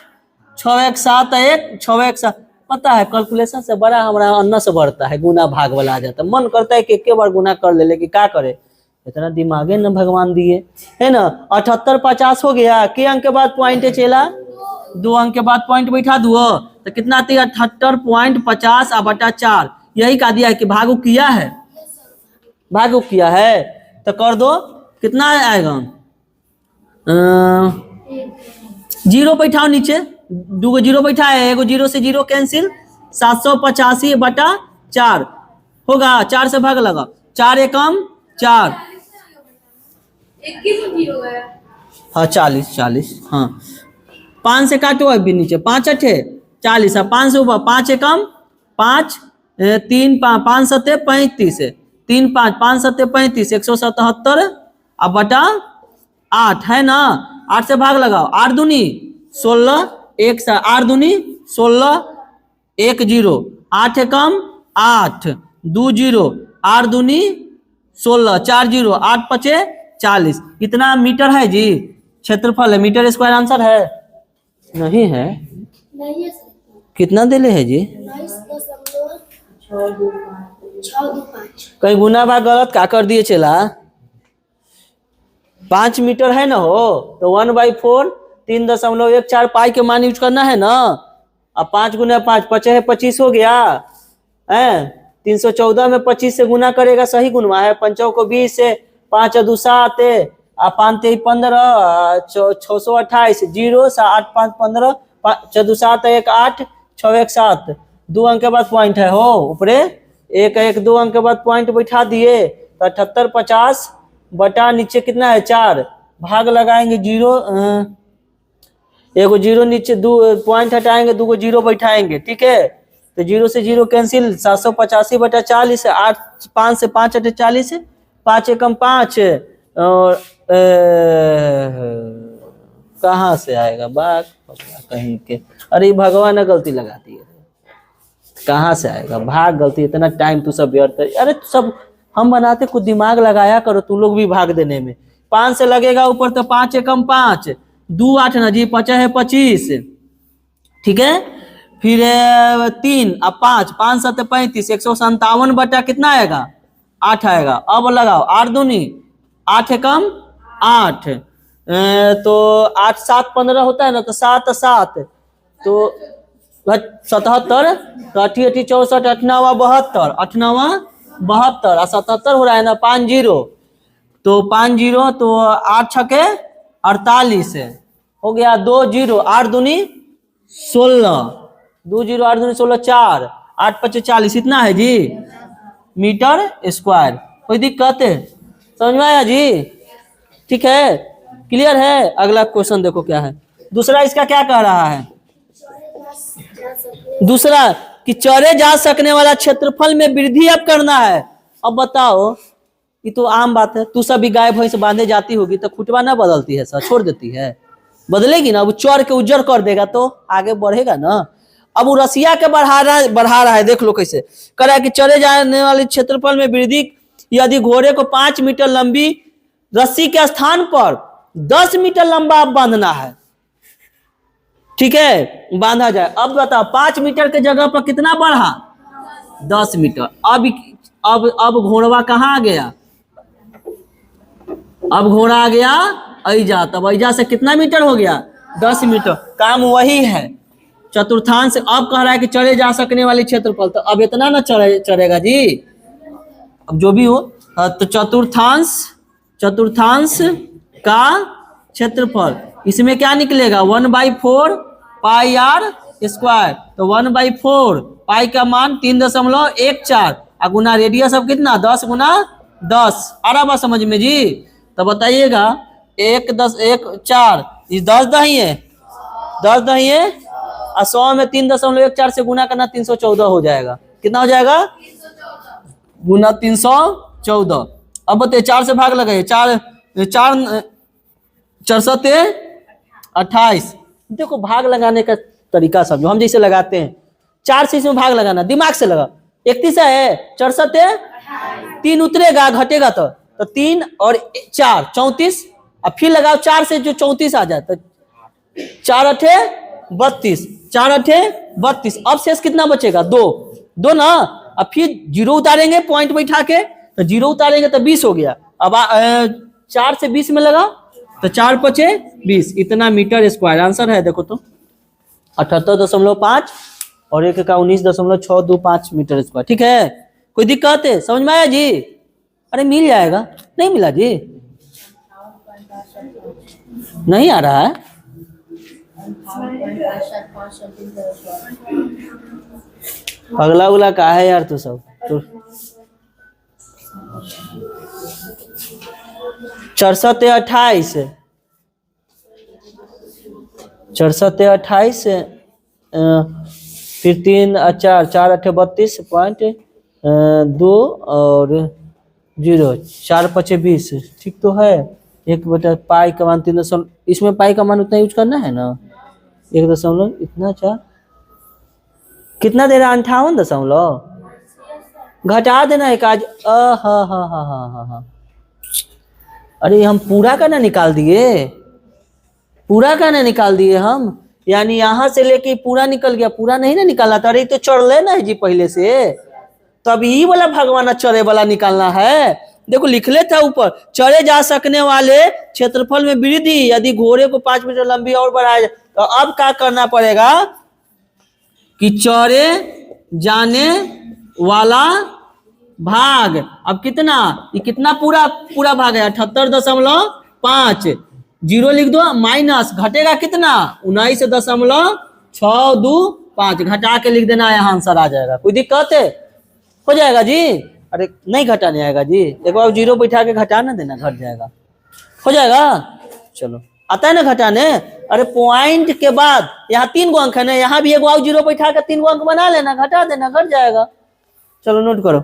6 1 7 1, 6 1 7। पता है कैलकुलेशन से बड़ा हमारा अन्न से बढ़ता है, गुना भाग वाला आ जाता है। मन करता है कि एक बार गुना कर ले, लेकिन क्या करे, इतना दिमागे न भगवान दिए, है ना। 78 50 हो गया। के अंक के बाद पॉइंट है चेला, 2 अंक के बाद पॉइंट बैठा दो तो कितना आती है, 78.50/4। यही कहा दिया है कि भागो किया है, भागो किया है। तो कर दो, कितना आएगा, 0 बैठाओ नीचे, 2 गो 0 बैठा है, 1 0 से 0 कैंसिल, 785/4 होगा। 4 से भाग लगा, 4 एकम 4, हाँ 40 हाँ। 5 से काटो अभी नीचे, 5 8 40, 5 से ऊपर 5 एकम 5, 3 5 7 35, 3 5 5 7 35, 177 अब बटा 8 है ना। 8 से भाग लगाओ, 8 दूनी 16, 1 से 8 दूनी 16, 1 0, 8 एकम 8, 2 0, 8 दूनी 16, 4 0, 8 5 40। कितना मीटर है जी, क्षेत्रफल है, मीटर स्क्वायर आंसर है नहीं है, कितना दिले है जी, 625। कहीं गुना भाग गलत का कर दिए चला, 5 मीटर है ना हो। तो 1/4 3.14 पाई के मान यूज करना है ना। अब 5 गुना 5 5 है 25 हो गया है। 314 में 25 से गुना करेगा, सही गुणवा है। 5 को 20 से, 5 2 7, 5 3 15, 628, 0 से 8 5 15, 5 2 7 1 8, 6 1 7, 2 अंक के बाद पॉइंट है हो ऊपरे, 1 1 2 अंक के बाद पॉइंट बैठा दिए। तो 78 50 बटा नीचे कितना है 4, भाग लगाएंगे 0, 1 0 नीचे 2 पॉइंट हटाएंगे, 2 0 बैठाएंगे, ठीक है। तो 0 से 0 कैंसिल, 785/40, 8 5 से 5 8 40, 5 एकम 5 और कहाँ से आएगा बात कहीं के। अरे भगवान ने गलती लगा दी है, कहाँ से आएगा भाग, गलती। इतना टाइम तू सब व्यर्थ। अरे सब हम बनाते, कुछ दिमाग लगाया करो तू लोग भी भाग देने में। 5 से लगेगा ऊपर तो 5 एकम 5, 2 8 ना जी, 5 है 25, ठीक है। फिर 3 अब 5 5 7 35, 157 बटा कितना आएगा 8 आएगा। अब लगाओ 8 दूनी 8 एकम 8, तो 8 7 15 होता है ना, तो 7 7 तो 77, तो 80 80 64, 8 9 72, 8 9 72 और 77 हो रहा है ना 50, तो 50 तो 8 छके 48 है, हो गया 20, 8 दूनी 16, 20 8 दूनी 16, 4 8 5 40, इतना है जी मीटर स्क्वायर। कोई दिक्कत है? समझ में आया जी? ठीक है, क्लियर है? अगला क्वेश्चन देखो क्या है। दूसरा इसका क्या कह रहा है? दूसरा कि चरे जा सकने वाला क्षेत्रफल में वृद्धि अब करना है। अब बताओ, ये तो आम बात है, तू सभी गाय भैंस बांधे जाती होगी तो खुटवा ना बदलती है सर, छोड़ देती है? बदलेगी ना, वो चर के उज्जर कर देगा तो आगे बढ़ेगा ना। अब वो रसिया के बढ़ा रहा है, देख लो कैसे कह रहा है कि चरे जाने वाले क्षेत्रफल में वृद्धि यदि घोड़े को 5 मीटर लंबी रस्सी के स्थान पर 10 मीटर लंबा अब बांधना है, ठीक है, बांधा जाए। अब बताओ 5 मीटर के जगह पर कितना बढ़ा? 10 मीटर। अब घोड़वा कहाँ आ गया? अब घोड़ा आ गया ऐजा, तब ऐजा से कितना मीटर हो गया? 10 मीटर। काम वही है, चतुर्थांश। अब कह रहा है कि चढ़े जा सकने वाली क्षेत्रफल, तो अब इतना ना चढ़ेगा जी, अब जो भी हो। तो चतुर्थांश का क्षेत्रफल, इसमें क्या निकलेगा? 1/4 पाई आर स्क्वायर। तो 1/4 पाई का मान 3.14 और गुना रेडियस अब कितना? 10 गुना 10। आ रहा बात समझ में जी? तो बताइएगा 1 10 1 4, ये 10 दही है, 10 दही है और 100 में 3.14 से गुना करना 314 हो जाएगा। कितना हो जाएगा? गुना 314। अब बताइए 4 से भाग लगाइए, 4 7 28। देखो भाग लगाने का तरीका समझो, हम जैसे लगाते हैं 4 से इसमें भाग लगाना, दिमाग से लगा। 31 है, 4 7 3 उतरेगा घटेगा तो 3 और 4 34, अब फिर लगाओ 4 से जो 34 आ जाए तो 4 8 32, 4 8 32। अब शेष कितना बचेगा? 2 ना। अब फिर 0 उतारेंगे पॉइंट बैठा के, तो 0 उतारेंगे तो 20 हो गया। अब 4 से 20 में लगा तो 4 5 20, इतना मीटर स्क्वायर आंसर है। देखो तो 78.5 और 1 का 19.625 मीटर स्क्वायर। ठीक है, कोई दिक्कत है? समझ में आया जी? अरे मिल जाएगा, नहीं मिला जी? नहीं आ रहा है? अगला उगला का है यार, तो सब तो 64 28, 64 28, फिर 3 4 4 8 32.2 और 0 4 5 20। ठीक तो है। 1 पाई का मान 3, इसमें पाई का मान उतना यूज करना है ना। 1 दशमलव इतना 4 कितना दे रहा? 58 घटा देना एक आज। हाँ। अरे हम पूरा का ना निकाल दिए, पूरा का ना निकाल दिए हम, यानी यहाँ से लेके पूरा निकल गया, पूरा नहीं ना निकालना था। अरे तो चढ़ लेना है जी पहले से, तो अब यही वाला भगवान चढ़े वाला निकालना है। देखो लिख ले था ऊपर, चढ़े जा सकने वाले क्षेत्रफल में वृद्धि यदि घोड़े को 5 मीटर लंबी और बढ़ाया जाए, तो अब क्या करना पड़ेगा कि चढ़े जाने वाला भाग अब कितना, ये कितना पूरा भाग है 78.5, 0 लिख दो, माइनस घटेगा कितना 19.625, घटा के लिख देना, यहाँ आंसर आ जाएगा। कोई दिक्कत है? हो जाएगा जी? अरे नहीं घटाने आएगा जी, एक बार 0 बैठा के घटा ना देना, घट जाएगा। हो जाएगा? चलो आता है ना घटाने। अरे पॉइंट के बाद यहाँ 3 गो अंक है ना, यहाँ भी एक 0 बैठा के 3 गो अंक बना लेना, घटा देना, घट जाएगा। चलो नोट करो।